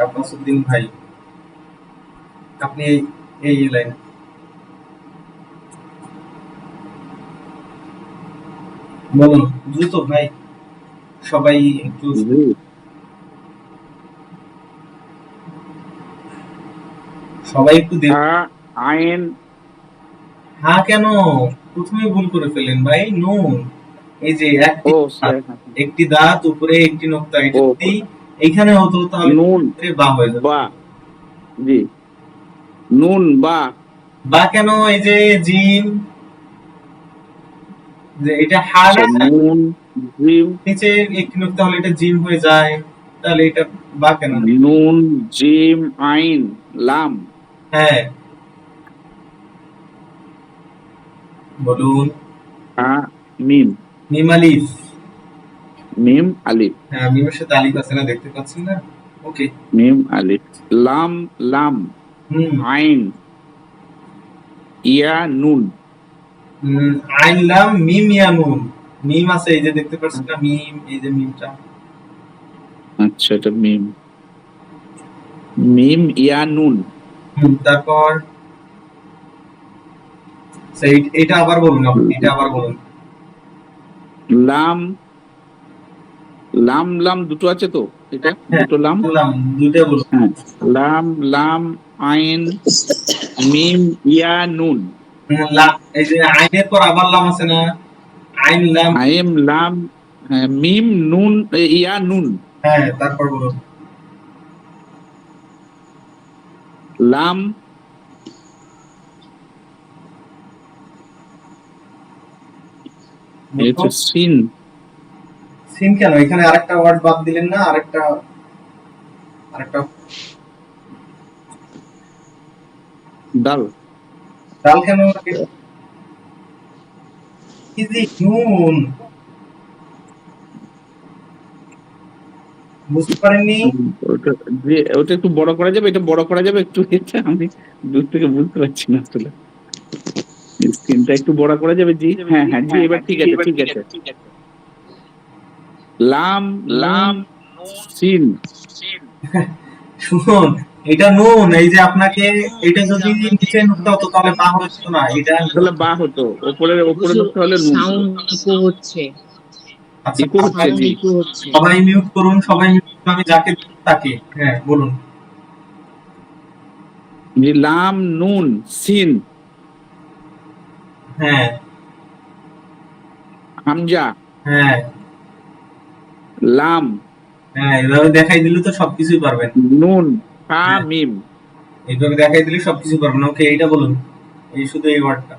আব্বাস উদ্দিন ভাই, আপনি এই লাইন বলুন দ্রুত ভাই, সবাই একটু। সবাই একটু আইন। হ্যাঁ কেন? প্রথমে ভুল করে ফেলেন ভাই। নুন, এই যে একটি দাঁত উপরে একটি নোক্তা, এটা যদি এইখানে হতো তাহলে নুন বা হয়ে যেত। বা, জি নুন বা। বা কেন? এই যে জিম, যে এটা হা না, নুন জিম, নিচে একটি নোক্তা হলে এটা জিম হয়ে যায়, তাহলে এটা বা কেন? নুন জিম আইন লাম। হ্যাঁ, বলুন। মিম, মিম আলিফ। মিম আলিফ, হ্যাঁ, মিমের সাথে আলিফ আছে না, দেখতে পাচ্ছেন না? ওকে। মিম আলিফ, লাম লাম আইন ইয়া নুন। আইন লাম মিম ইয়া নুন, মিম আছে এই যে দেখতে পাচ্ছেন না, মিম, এই যে মিমটা। আচ্ছা, এটা মিম, মিম ইয়া নুন। তারপর এটা আবার বলুন, আপনি এটা আবার বলুন। লাম, লাম লাম দুটো আছে তো, এটা দুটো লাম, দুটো বলুন। হ্যাঁ, লাম লাম আইন মিম ইয়া নুন। এই যে আইনের পর আবার লাম আছে না, আইন লাম, আইম লাম, হ্যাঁ, মিম নুন ইয়া নুন। হ্যাঁ, তারপর বলুন। লাম এটা সিন। সিন কেন? এখানে আরেকটা ওয়ার্ড বাদ দিলেন না? আরেকটা ডাল। ডাল কেন? ইজি নুন, বুঝতে পারেননি? ওটা একটু বড় করা যাবে, এটা বড় করা যাবে একটু, এটা আমি দূর থেকে বুঝতে পারছি না আসলে। স্ক্রিনটা একটু বড় করা যাবে? জি, হ্যাঁ হ্যাঁ, জি এবার ঠিক আছে, ঠিক আছে। লাম লাম সিন। শুনুন, এটা নুন, এই যে আপনাকে এটা যদি নিচে নুনটা হতো তাহলে বা হতো না, এটা তাহলে বা হতো, উপরে নুনটা হলে নুন। সাউন্ড ইকো হচ্ছে, আচ্ছা, ইকো হচ্ছে, জি। ইকো হচ্ছে। সবাই মিউট করুন, সবাই মিউট করুন, আমি যাকে তাকে। হ্যাঁ, বলুন। জি লাম নুন সিন হ্যাঁ হামজা হ্যাঁ লাম হ্যাঁ, এভাবে দেখাই দিলে তো সবকিছুই পারবেন। নুন হা হ্যাঁ, মিম। এইভাবে দেখাই দিলে সবকিছু পারবেন। ওকে, এইটা বলুন, এই শুধু এই ওয়ার্ডটা।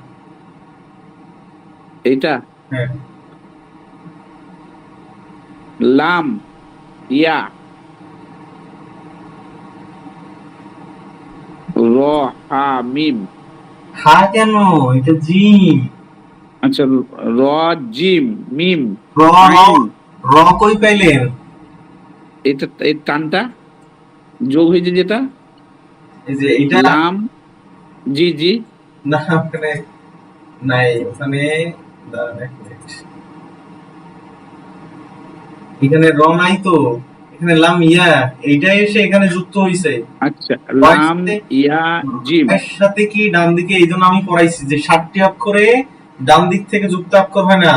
এইটা হ্যাঁ লাম ইয়া র হা মিম। হা কেন, এটা জিম। আচ্ছা র জিম মিম র আইন। র কই পাইলেন? এটা এই টানটা যোগ হয়েছে যেটা এই যে এটা লাম জি জি না, ওখানে নাই, ওখানে দাঁড়ান এক মিনিট। এখানে র নাই তো, এখানে লাম ইয়া, এইটাই এসে এখানে যুক্ত হইছে। আচ্ছা রয়ের লাম সাথে ইয়া জিম। রয়ের সাথে কি ডান দিকে, এই জন্য আমি পড়াইছি যে 7টি অক্ষরে ডান দিক থেকে যুক্ত অক্ষর হয় না,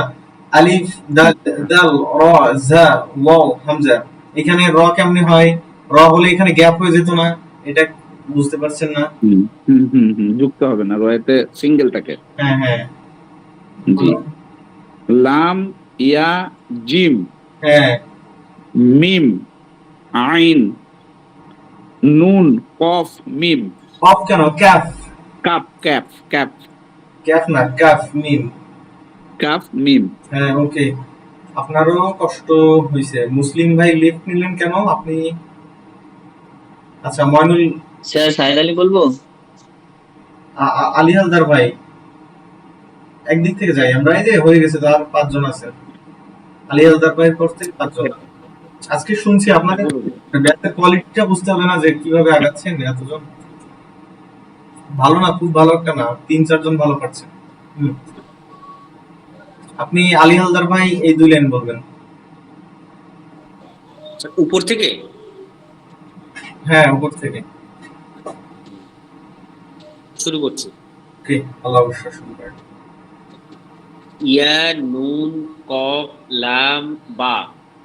আলিফ দাল দাল র জা ওয়াও হামজা। এখানে র কেমনে হয়? র হলে এখানে গ্যাপ হয়ে যেত না, এটা বুঝতে পারছেন না? হুম হুম হুম হুম, যুক্ত হবে না রয়েতে সিঙ্গেল থাকে। হ্যাঁ হ্যাঁ জি লাম ইয়া জিম হ্যাঁ। মিম আইন নুন কফ মিম কফ কেন, cafe. Cup cap cap cafe না, কাফ মিম। কাফ মিম। হ্যাঁ ওকে, আপনারও কষ্ট হয়েছে। মুসলিম ভাই লিফট নিলেন কেন আপনি? আচ্ছা ময়নুল, স্যার সাইদ আলী বলবো। আলী হালদার ভাই, একদিক থেকে যাই আমরা, এই যে হয়ে গেছে তো, আর 5 জন আছে। আলী হালদার ভাইয়ের পর থেকে 5 জন। আজকে শুনছি আপনাদের ব্যাথের কোয়ালিটিটা বুঝতে হবে না, যে কিভাবে আগাচ্ছেন এতজন। ভালো না, খুব ভালো একটা না, 3-4 জন ভালো পারছেন। হুম। আপনি আলী হালদার ভাই এই 2 লাইন বলবেন। উপর থেকে হ্যাঁ উপর থেকে শুরু করছি। ওকে, আল্লাহ অবশ্য শুরু করেন। ইয়া নুন কফ লাম বা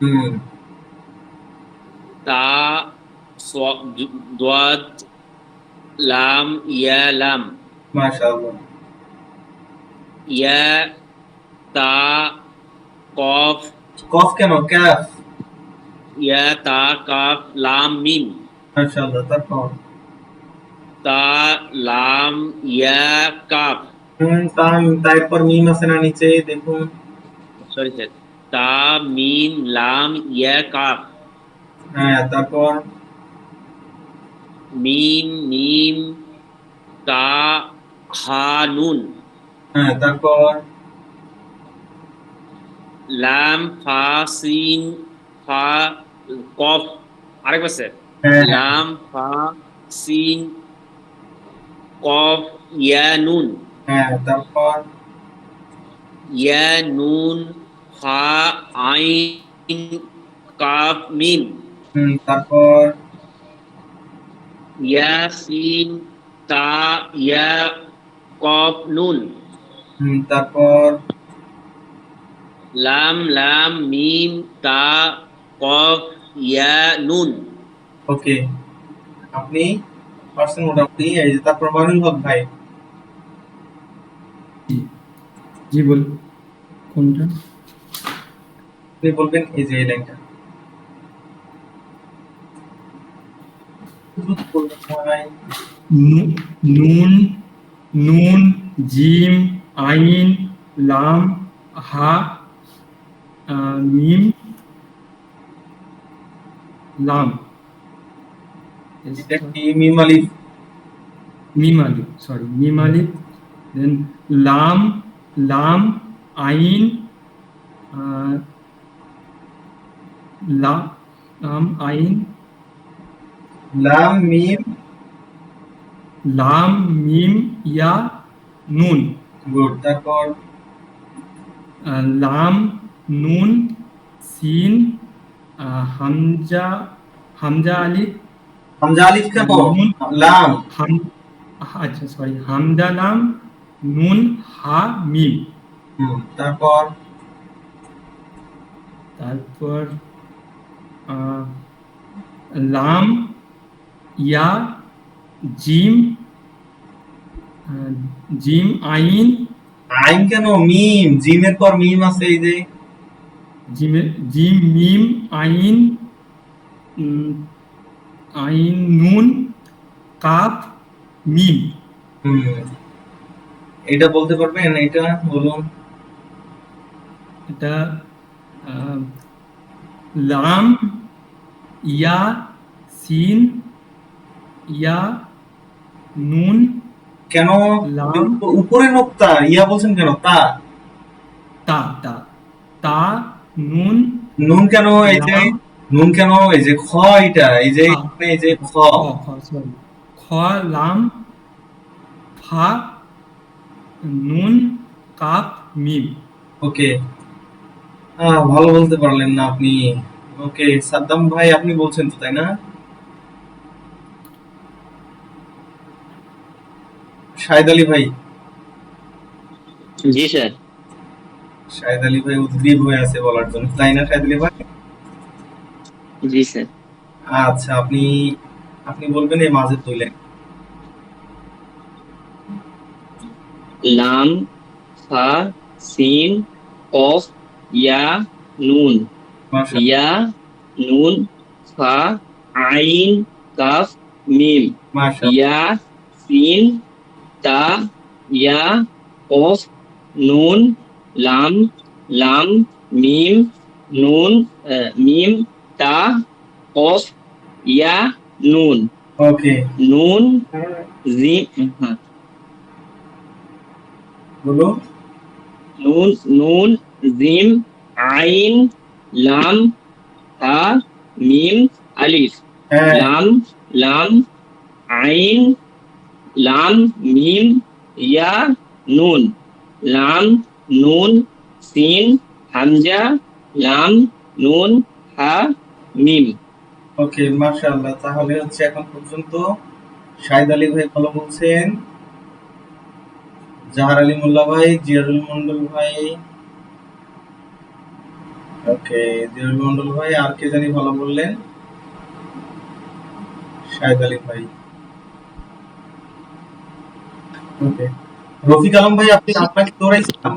হুম তা দাদ লাম ইয়া লাম মাশাআল্লাহ। ইয়া তা কফ কফ কেন, ক্যাফ। ইয়া তা কাফ লাম মিম মাশাআল্লাহ, তারপর তা লাম ইয়া কাফ তারপর মিম আছে না নিচে দেখুন। সরি স্যার তা মিম লাম ইয়া কাফ হ্যাঁ তারপর মিম মিম তা হা নুন হ্যাঁ তারপর লাম ফা সিন ফা কফ আরেকবার স্যার হ্যাঁ লাম ফা সিন কফ ইয়া নুন হ্যাঁ তারপর ইয়া নুন ফা আইন কাফ মিম তারপর ইয়া সিন তা ইয়া কফ নুন তারপর লাম লাম মিম তা কফ ইয়া নুন। ওকে, আপনি পারছেন মোটামুটি। এই যে তারপর মইনুল হক ভাই, জি বল কোনটা? আপনি বলবেন এই যে এই লাইনটা। নুন নুন জিম আইন লাম হা মিম লাম এটা কি মিম আলিফ? মিম আলিফ, সরি মিম আলিফ, দেন লাম লাম আইন লাম আইন লাম মিম লাম মিম ইয়া নুন গুড। তারপর লাম নুন সিন হামজা হামজা আলিফ হামজা আলিফ কেন, নুন লাম। আচ্ছা সরি হামজা লাম নুন হা মিম। তারপর তারপর লাম ইয়া জিম জিম আইন, আইন কেন, মিম, জিমের পর মিম আছে এই যে। জিম মিম আইন, উম, আইন নুন কাফ মিম। হুম, এটা বলতে পারবেন? এটা বলুন। এটা আহ, লাম ইয়া সিন ইয়া নুন কেন লাম উপরে নোক্তা, ইয়া বলছেন কেন? তা তা তা তা নুন নুন কেন? এই যে লাম নুন কেন? এই যে খ, এটা এই যে খা এখানে এই যে খ। খ খ সরি খ লাম ফা নুন কাফ মিম। ওকে, ভালো বলতে পারলেন না আপনি। ওকে সাদ্দাম ভাই, আপনি বলছেন তো, তাই না? শাহেদ আলী ভাই, জি স্যার। শাহেদ আলী ভাই উদ্গ্রীব হয়ে আছে বলার জন্য, তাই না শাহেদ আলী ভাই? জি স্যার। আচ্ছা, আপনি আপনি বলবেন এই মাঝের দুই লাইন। লাম ফা সিন কফ ইয়া নুন, মাশাআল্লাহ, ইয়া নুন ফা আইন কাফ মিম, মাশাআল্লাহ। ইয়া সিন তা ইয়া কফ নুন লাম লাম মিম নুন মিম তা কফ ইয়া নুন ওকে, নুন জিম, হ্যাঁ, বলুন। নুন নুন জিম আইন লাম হা মিম আলিফ, হ্যাঁ, লাম লাম আইন লাম মিম ইয়া নুন লাম নুন সিন হামজা লাম নুন হা মিম। ওকে মাশাআল্লাহ। তাহলে হচ্ছে এখন পর্যন্ত শাহেদ আলী ভাই ভালো বলছেন, জাহার আলী মোল্লা ভাই, জিয়ারুল মন্ডল ভাই, ওকে জিয়ারুল মন্ডল ভাই, আর কে জানি ভালো বললেন? শাহেদ আলী ভাই। ওকে, রফিক আলম ভাই, আপনি আপনাকে দৌড়াইছিলাম।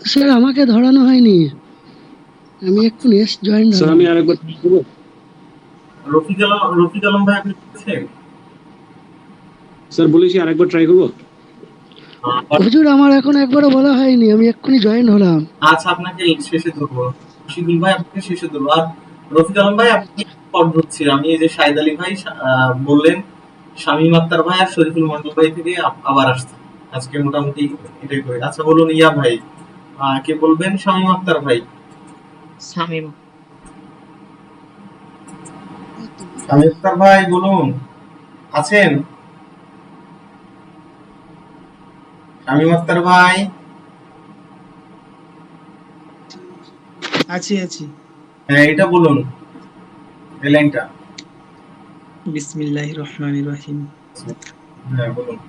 স্যার আমাকে ধরানো হয়নি, আমি এক্ষুনি জয়েন স্যার হলাম। আমি আরেকবার করবো? রফিক আলম ভাই, আপনি বলছেন? স্যার বলেছি আরেকবার ট্রাই করবো? হুজুর আমার এখন একবারও বলা হয়নি, আমি এক্ষুনি জয়েন হলাম। আচ্ছা, আপনাকে শেষে ধরবো। শিবুল ভাই, আপনাকে শেষে ধরবো। আর রফিক আলম ভাই, আপনি পর ধরছি আমি। এই যে শাহেদ আলী ভাই বললেন, শামীম আক্তার ভাই আর শরীফুল মন্ডল ভাই থেকে আবার আসছে। আজকে মোটামুটি এটাই করি। আচ্ছা বলুন ইয়া ভাই, কে বলবেন? শামীম আক্তার ভাই। শামীম শামীম আক্তার ভাই বলুন, আছেন? শামীম আক্তার ভাই, আছি আছি। হ্যাঁ এটা বলুন, এই লাইনটা। বিসমিল্লাহির রহমানির রহিম। হ্যাঁ বলুন।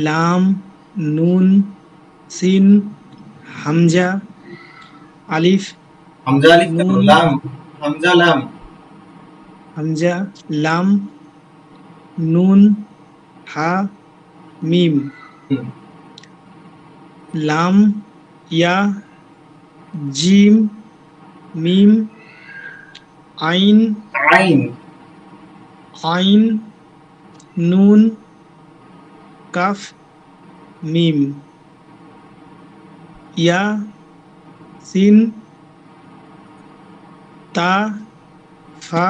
লাম নুন সিন হামজা আলিফ হামজা আলিফ কেন? নুন লাম, হামজা লাম। হামজা লাম নুন হা মিম, হুম, লাম ইয়া জিম মিম আইন আইন, আইন নুন কাফ মিম, ইয়া সিন তা ফা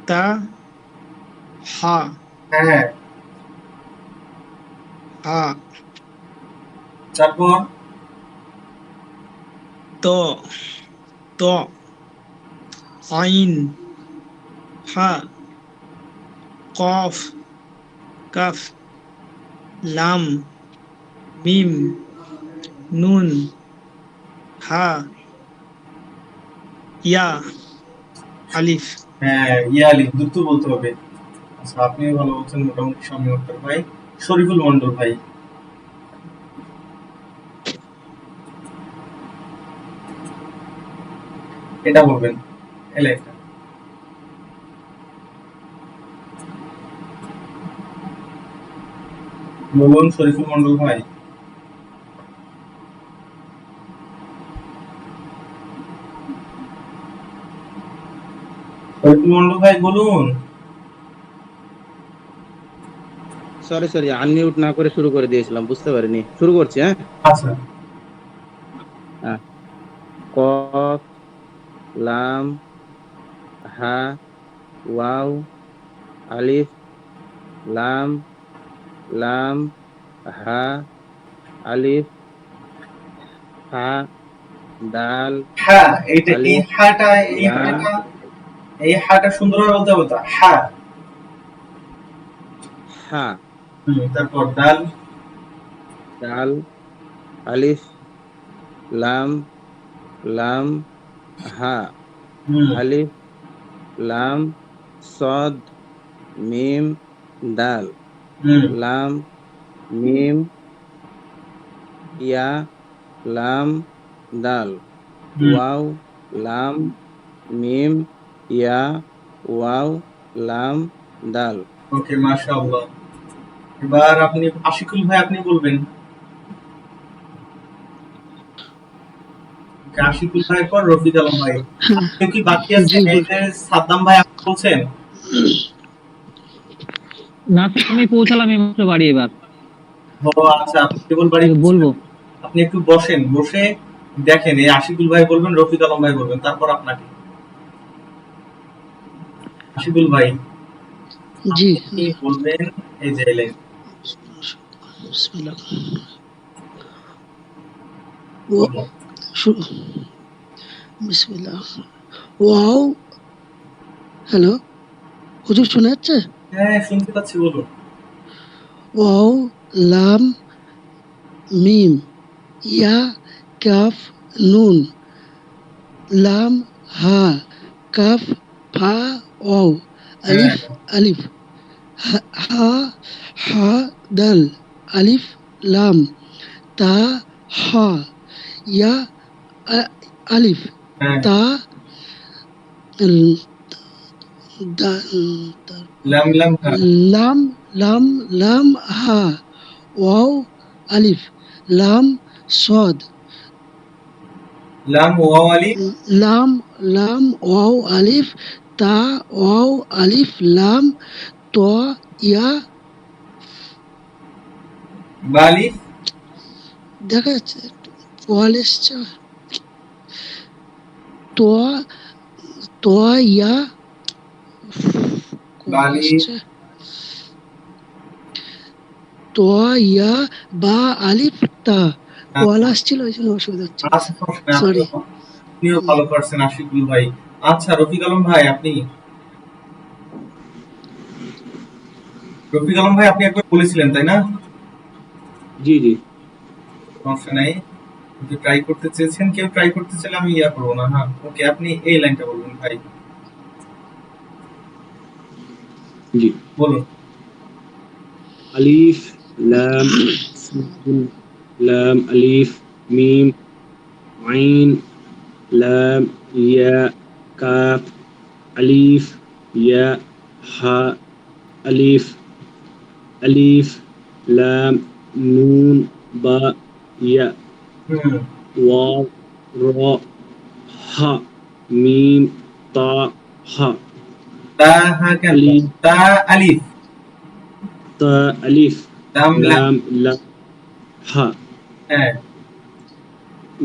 তা হা হ্যাঁ, হা তারপর ত ত আইন হা কফ কাফ লাম মিম নুন হা ইয়া আলিফ। হ্যাঁ ইয়া আলিফ দ্রুত বলতে হবে। আচ্ছা, আপনিও ভালো বলছেন মোটামুটি। শামীম আক্তার ভাই, শরীফুল মন্ডল ভাই, এটা বলবেন, এই লাইনটা। বলুন শরীফুল মন্ডল ভাই। শরীফুল মন্ডল ভাই বলুন। সরি আনমিউট না করে শুরু করে দিয়েছিলাম, বুঝতে পারিনি। শুরু করছি, হ্যাঁ। আচ্ছা। কফ লাম হা ওয়াও আলিফ লাম লাম হা আলিফ হা দাল হ্যাঁ, এইটা এই আলিফ হাটা লাম এই হাটা সুন্দরভাবে বলতে হবে তো। হ্যাঁ। হা তারপর দাল দাল আলিফ লাম লাম হা আলিফ লাম সদ মিম দাল লাম মিম ইয়া লাম দাল ওয়াও লাম মিম ইয়া ওয়াও লাম দাল। ওকে, মাশাআল্লাহ। এবার আপনি আশিকুল ভাই আপনি বলবেন। আশিকুল ভাই পর রফিক আলম ভাই। আপনি কি বাকি আছেন? এই যে সাদ্দাম ভাই আপনি বলছেন? না আমি পৌঁছালাম এই মাত্র বাড়ি এবার। ও আচ্ছা, আপনি কেবল বাড়ি বলবো। আপনি একটু বসেন, বসে দেখেন এই আশিকুল ভাই বলবেন, রফিক আলম ভাই বলবেন, তারপর আপনাকে। আশিকুল ভাই জি আপনি বলবেন এই যে এলেন। বিসমিল্লাহ। বিসমিল্লাহ। ওয়াও। হ্যালো হুজুর, শোনা যাচ্ছে? হ্যাঁ শুনতে পাচ্ছি, বলুন। ওয়াও লাম মিম ইয়া কাফ নুন লাম হা কাফ ফা ওয়াও আলিফ আলিফ হা হা দাল আলিফ লাম তা হা ইয়া আলিফ তা লাম লাম হা লাম লাম লাম হা ওয়াও আলিফ লাম সদ লাম ওয়াও আলিফ লাম লাম ওয়াও আলিফ তা ওয়াও আলিফ লাম ত ইয়া বালিফ দেখা যাচ্ছে ওয়াল এসছে তো তো ইয়া বালিফ তো ইয়া বা আলিফ তা ওয়াল আসছিল, ওই জন্য অসুবিধা হচ্ছে। সরি। আপনিও ভালো পারছেন আশিকুল ভাই। আচ্ছা রফিক আলম ভাই আপনি একবার বলেছিলেন তাই না? জি জি সমস্যা নাই, যদি ট্রাই করতে চেয়েছেন, কেউ ট্রাই করতে চাইলে আমি ইয়া করবো না। হ্যাঁ ওকে, আপনি এই লাইনটা বলবেন ভাই, জি বলুন। আলিফ লাম সিন লাম আলিফ মিম আইন লাম ইয়া কাফ আলিফ ইয়া হা আলিফ আলিফ লাম নুন বা ইয়া ওয়াও র হা মিম তা হা তা হা কেন? তা আলিফ তা আলিফ লাম লাম লাম হা হ্যাঁ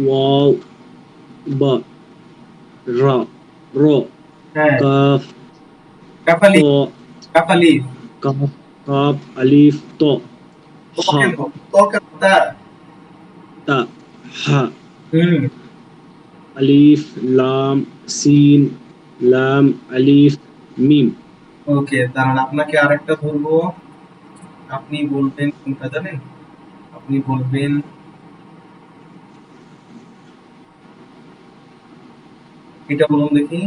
ওয়াও বা রা র হ্যাঁ কাফ কাফালি ত কাফালি কাফ কাফ আলিফ ত হা তো কেন? তা তা হা হুম আলিফ লাম সিন লাম আলিফ মিম। ওকে, দাঁড়ান আপনাকে আরেকটা বলবো, আপনি বলবেন কোনটা জানেন? আপনি বলবেন এটা, বলুন দেখি।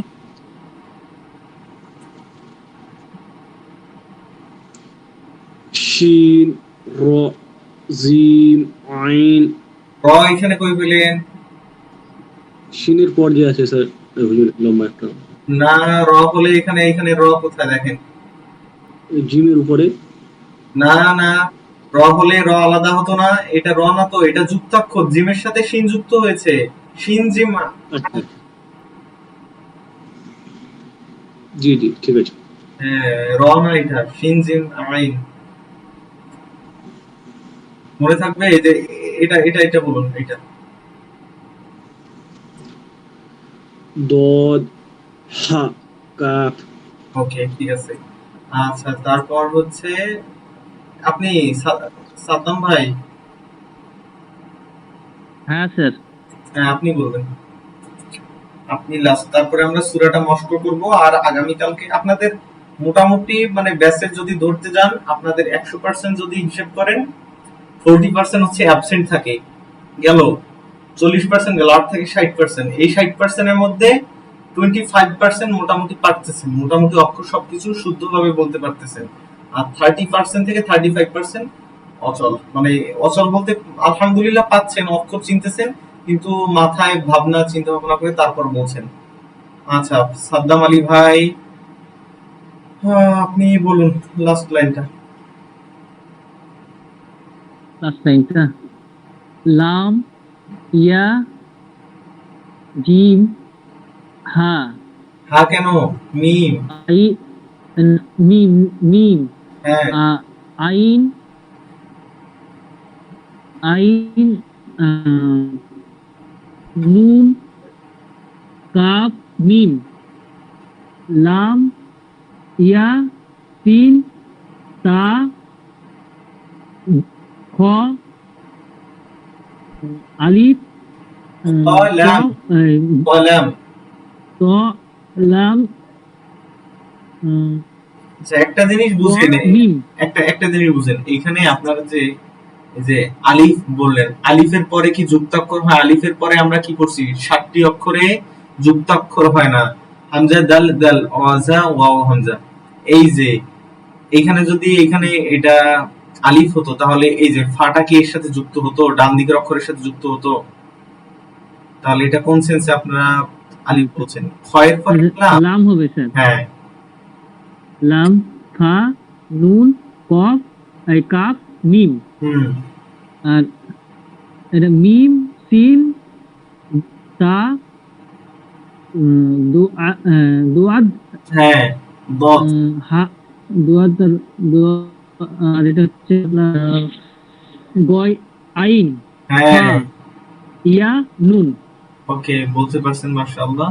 শিন র জিম আইন। র এখানে কই পেলেন? শিনের পর যে আছে স্যার হুজুর লম্বা একটা। না র হলে এখানে র কোথায় দেখেন? জিমের উপরে। না না র হলে র আলাদা হতো না, এটা র না তো, এটা যুক্তাক্ষর, জিমের সাথে শিন যুক্ত হয়েছে, শিন জিম। জি জি ঠিক আছে। হ্যাঁ, র না, এটা শিন জিম আইন। মনে থাকবে এই যে এটা এটা এটা বলুন, এটা দদ হা কাফ। ওকে ঠিক আছে। আচ্ছা, তারপর হচ্ছে আপনি সাদ্দাম ভাই, হ্যাঁ স্যার। হ্যাঁ আপনি বলবেন, আপনি লাস্ট, তারপরে আমরা সূরাটা মস্ক করব। আর আগামীকালকে আপনাদের মোটামুটি মানে ব্যাচের যদি ধরতে যান, আপনাদের 100% যদি হিসাব করেন 40% হচ্ছে অ্যাবসেন্ট থাকে, গেল 40% গেল, আর থাকে 60%। এই 60% এর মধ্যে 25% মোটামুটি পারতেছেন, মোটামুটি অক্ষর সবকিছু শুদ্ধভাবে বলতে পারতেছেন। আর 30% থেকে 35% অচল, মানে অচল বলতে আলহামদুলিল্লাহ পাচ্ছেন, অক্ষর চিনতেছেন, কিন্তু মাথায় ভাবনা চিন্তা ভাবনা করে তারপর বলছেন। আচ্ছা সাদ্দাম আলী ভাই, আপনি বলুন লাস্ট লাইনটা। লাস্ট লাইনটা লাম ইয়া জিম হা। হা কেন? মিম। আই মিম মিম হ্যাঁ আইন আইন নুন কাফ মিম লাম ইয়া সিন তা খ আলিফ কলাম কলাম। ত লাম আচ্ছা একটা জিনিস বুঝেন, মিম। একটা জিনিস বুঝেন, এখানে আপনারা যে এই যে আলিফ বললেন, আলিফের পরে কি যুক্তাক্ষর হয়? আলিফের পরে আমরা কি করছি? 7টি অক্ষরে যুক্তাক্ষর হয় না, হামজা দাল দাল ওয়াজা ওয়াও হামজা। এই যে এখানে যদি এখানে এটা আলিফ হতো, তাহলে এই যে ফাটা কি এর সাথে যুক্ত হতো? ডান দিকের অক্ষরের সাথে যুক্ত হতো? তাহলে এটা কোন সেন্সে আপনারা আলিফ বলছেন? খয়ের পরে লাম হবে স্যার। হ্যাঁ, লাম ফা নুন কফ কাফ মিম। আর এটা মিম সিন তা দুয়াদ। হ্যাঁ দদ হা দুয়াদ আর এটা হচ্ছে গয় আইন হ্যাঁ ইয়া নুন। ওকে বলতে পারছেন, মাশাআল্লাহ।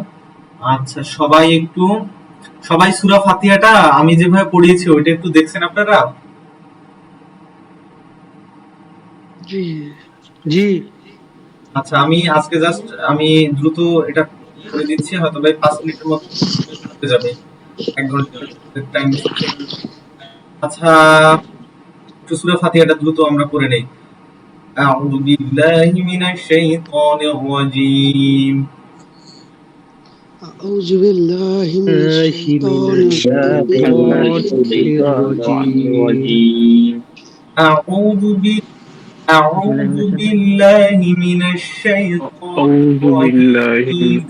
আচ্ছা সবাই সূরা ফাতিহাটা আমি যেভাবে পড়িয়েছি ওইটা একটু দেখছেন আপনারা? জি জি। আচ্ছা আমি আজকে জাস্ট আমি দ্রুত এটা করে দিচ্ছি, হয়তো ভাই 5 মিনিটের মধ্যে হয়ে যাবে, 1 ঘন্টা টাইম। আচ্ছা একটু সূরা ফাতিহাটা দ্রুত আমরা পড়ে নেই। আউযু বিল্লাহি মিনাশ শাইতানির রাজীম। أعوذ بالله من الشيطان الرجيم. أعوذ بالله من الشيطان الرجيم.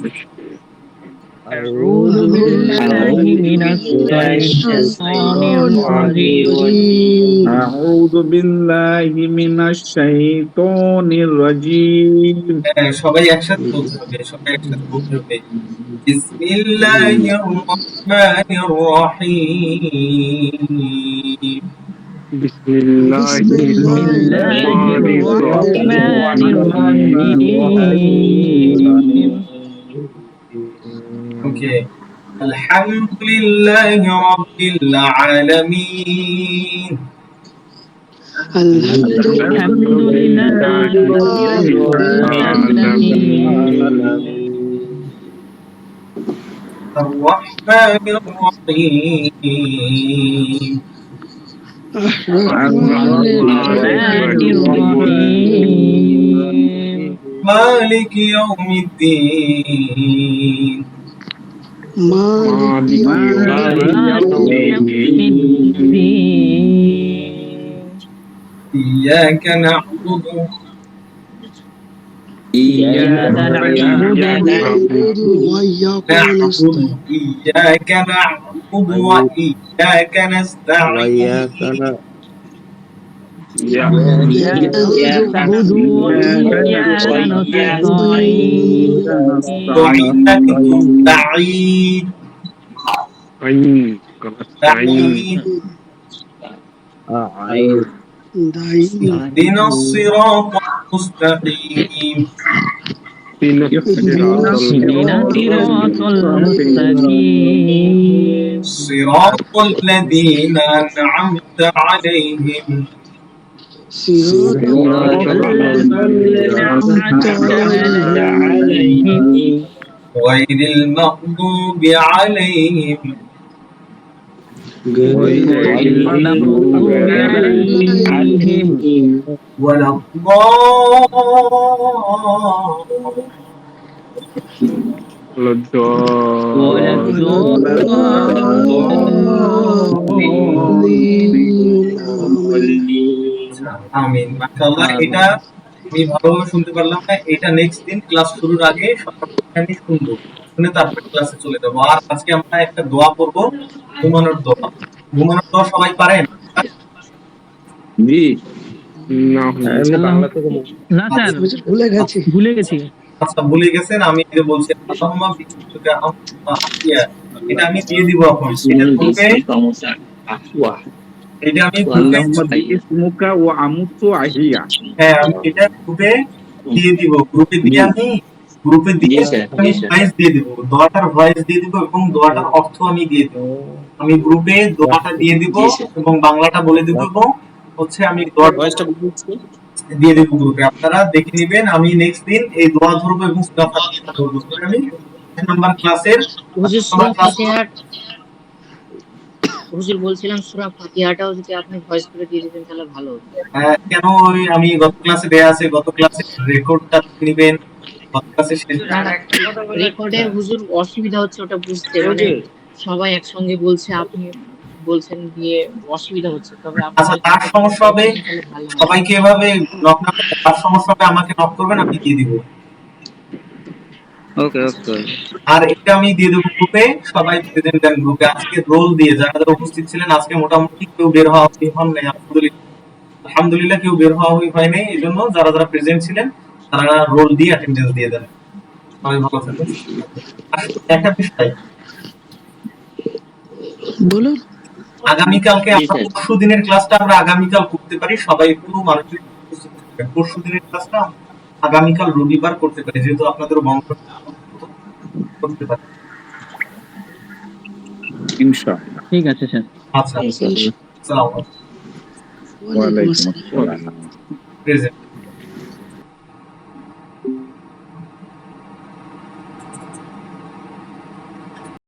أعوذ بالله من الشيطان الرجيم. أعوذ بالله من الشيطان الرجيم. সবাই একসাথে বলতে হবে, সবাই একসাথে বলতে হবে। বিসমিল্লাহির রহমানির রহিম। বিসমিল্লাহির রহমানির রহিম। ওকে, আলহামদুলিল্লাহি রাব্বিল আলামিন। আলহামদুলিল্লাহি রাব্বিল আলামিন। الرحمن الرحيم. الرحمن الرحيم. مالك يوم الدين. مالك يوم الدين. إياك نعبد إياك نعبد وإياك نستعين. إياك نعبد وإياك نستعين. إياك نعبد وإياك نستعين بعيد بعيد اهدنا الصراط المستقيم اهدنا الصراط المستقيم صراط الذين أنعمت عليهم صراط الذين أنعمت عليهم غير المغضوب عليهم المغضوب عليهم ولا ولا আমিন। মাশাআল্লাহ, এটা আমি ভালোভাবে শুনতে পারলাম না। এটা নেক্সট দিন ক্লাস শুরুর আগে সবাই শুনবো, শুনে তারপর ক্লাসে চলে যাবো। আর আজকে আমরা একটা দোয়া করবো, ঘুমানোর দোয়া। ঘুমানোর দোয়া সবাই পারেন? জি না স্যার ভুলে গেছি আচ্ছা, ভুলে গেছেন। আমি যে বলছি আল্লাহুম্মা বিসমিকা আমসিয়া, এটা আমি দিয়ে দিব এখন। এটা গ্রুপে, এটা আমি গ্রুপে, ইসমুকা ওয়া আমুতু আহিয়া, হ্যাঁ আমি এটা গ্রুপে দিয়ে দিব। গ্রুপে দিয়ে আমি ভয়েস দিয়ে দিব, দোয়াটার ভয়েস দিয়ে দিব এবং দোয়াটার অর্থ আমি দিয়ে দিব। আমি গ্রুপে দোয়াটা দিয়ে দিব এবং বাংলাটা বলে দিব এবং হচ্ছে আমি দোয়ার ভয়েসটা দিয়ে দিব গ্রুপে। আপনারা দেখে নেবেন। আমি নেক্সট দিন এই দোয়া ধরবো এবং সূরা ফাতিহা ধরবো। আমি 10 নাম্বার ক্লাসের হুজুর সূরা ফাতিহা, হুজুর বলছিলাম সূরা ফাতিহাটাও যদি আপনি ভয়েস করে দিয়ে দিতেন তাহলে ভালো হতো। কেন ওই আমি গত ক্লাসে দেয়া আছে, গত ক্লাসে রেকর্ডটা নেবেন। গত ক্লাসে রেকর্ডে হুজুর অসুবিধা হচ্ছে ওটা বুঝতে, মানে সবাই একসঙ্গে বলছে, আপনি বলছেন দিয়ে অসুবিধা হচ্ছে। তবে আচ্ছা, তার সমস্যা হবে, সবাইকে এভাবে নক না করে তার সমস্যা হবে আমাকে নক করবেন, আমি দিয়ে দিব। ওকে ওকে। আর এটা আমি দিয়ে দেবো গ্রুপে, সবাই প্রেজেন্ট দেন গ্রুপে। আজকে রোল দিয়ে যারা যারা উপস্থিত ছিলেন, আজকে মোটামুটি কেউ বের হওয়া হন নাই, আলহামদুলিল্লাহ কেউ বের হওয়া হয় নাই। এই জন্য যারা যারা প্রেজেন্ট ছিলেন তারা রোল দিয়ে অ্যাটেন্ডেন্স দিয়ে দেন। সবাই ভালো থাকবেন। একটা বিষয় বলো, আগামীকালকে আমরা পরশু দিনের ক্লাসটা আমরা আগামীকাল করতে পারি। সবাই একটু মানসিক প্রস্তুত থাকবেন। পরশু দিনের ক্লাসটা আগামীকাল রবিবার করতে পারি, যেহেতু আপনাদের বন্ধ করতে পারি ইনশাআল্লাহ। ঠিক আছে স্যার। আচ্ছা, আসসালামু আলাইকুম। ওয়া আলাইকুম আসসালাম। প্রেজেন্ট।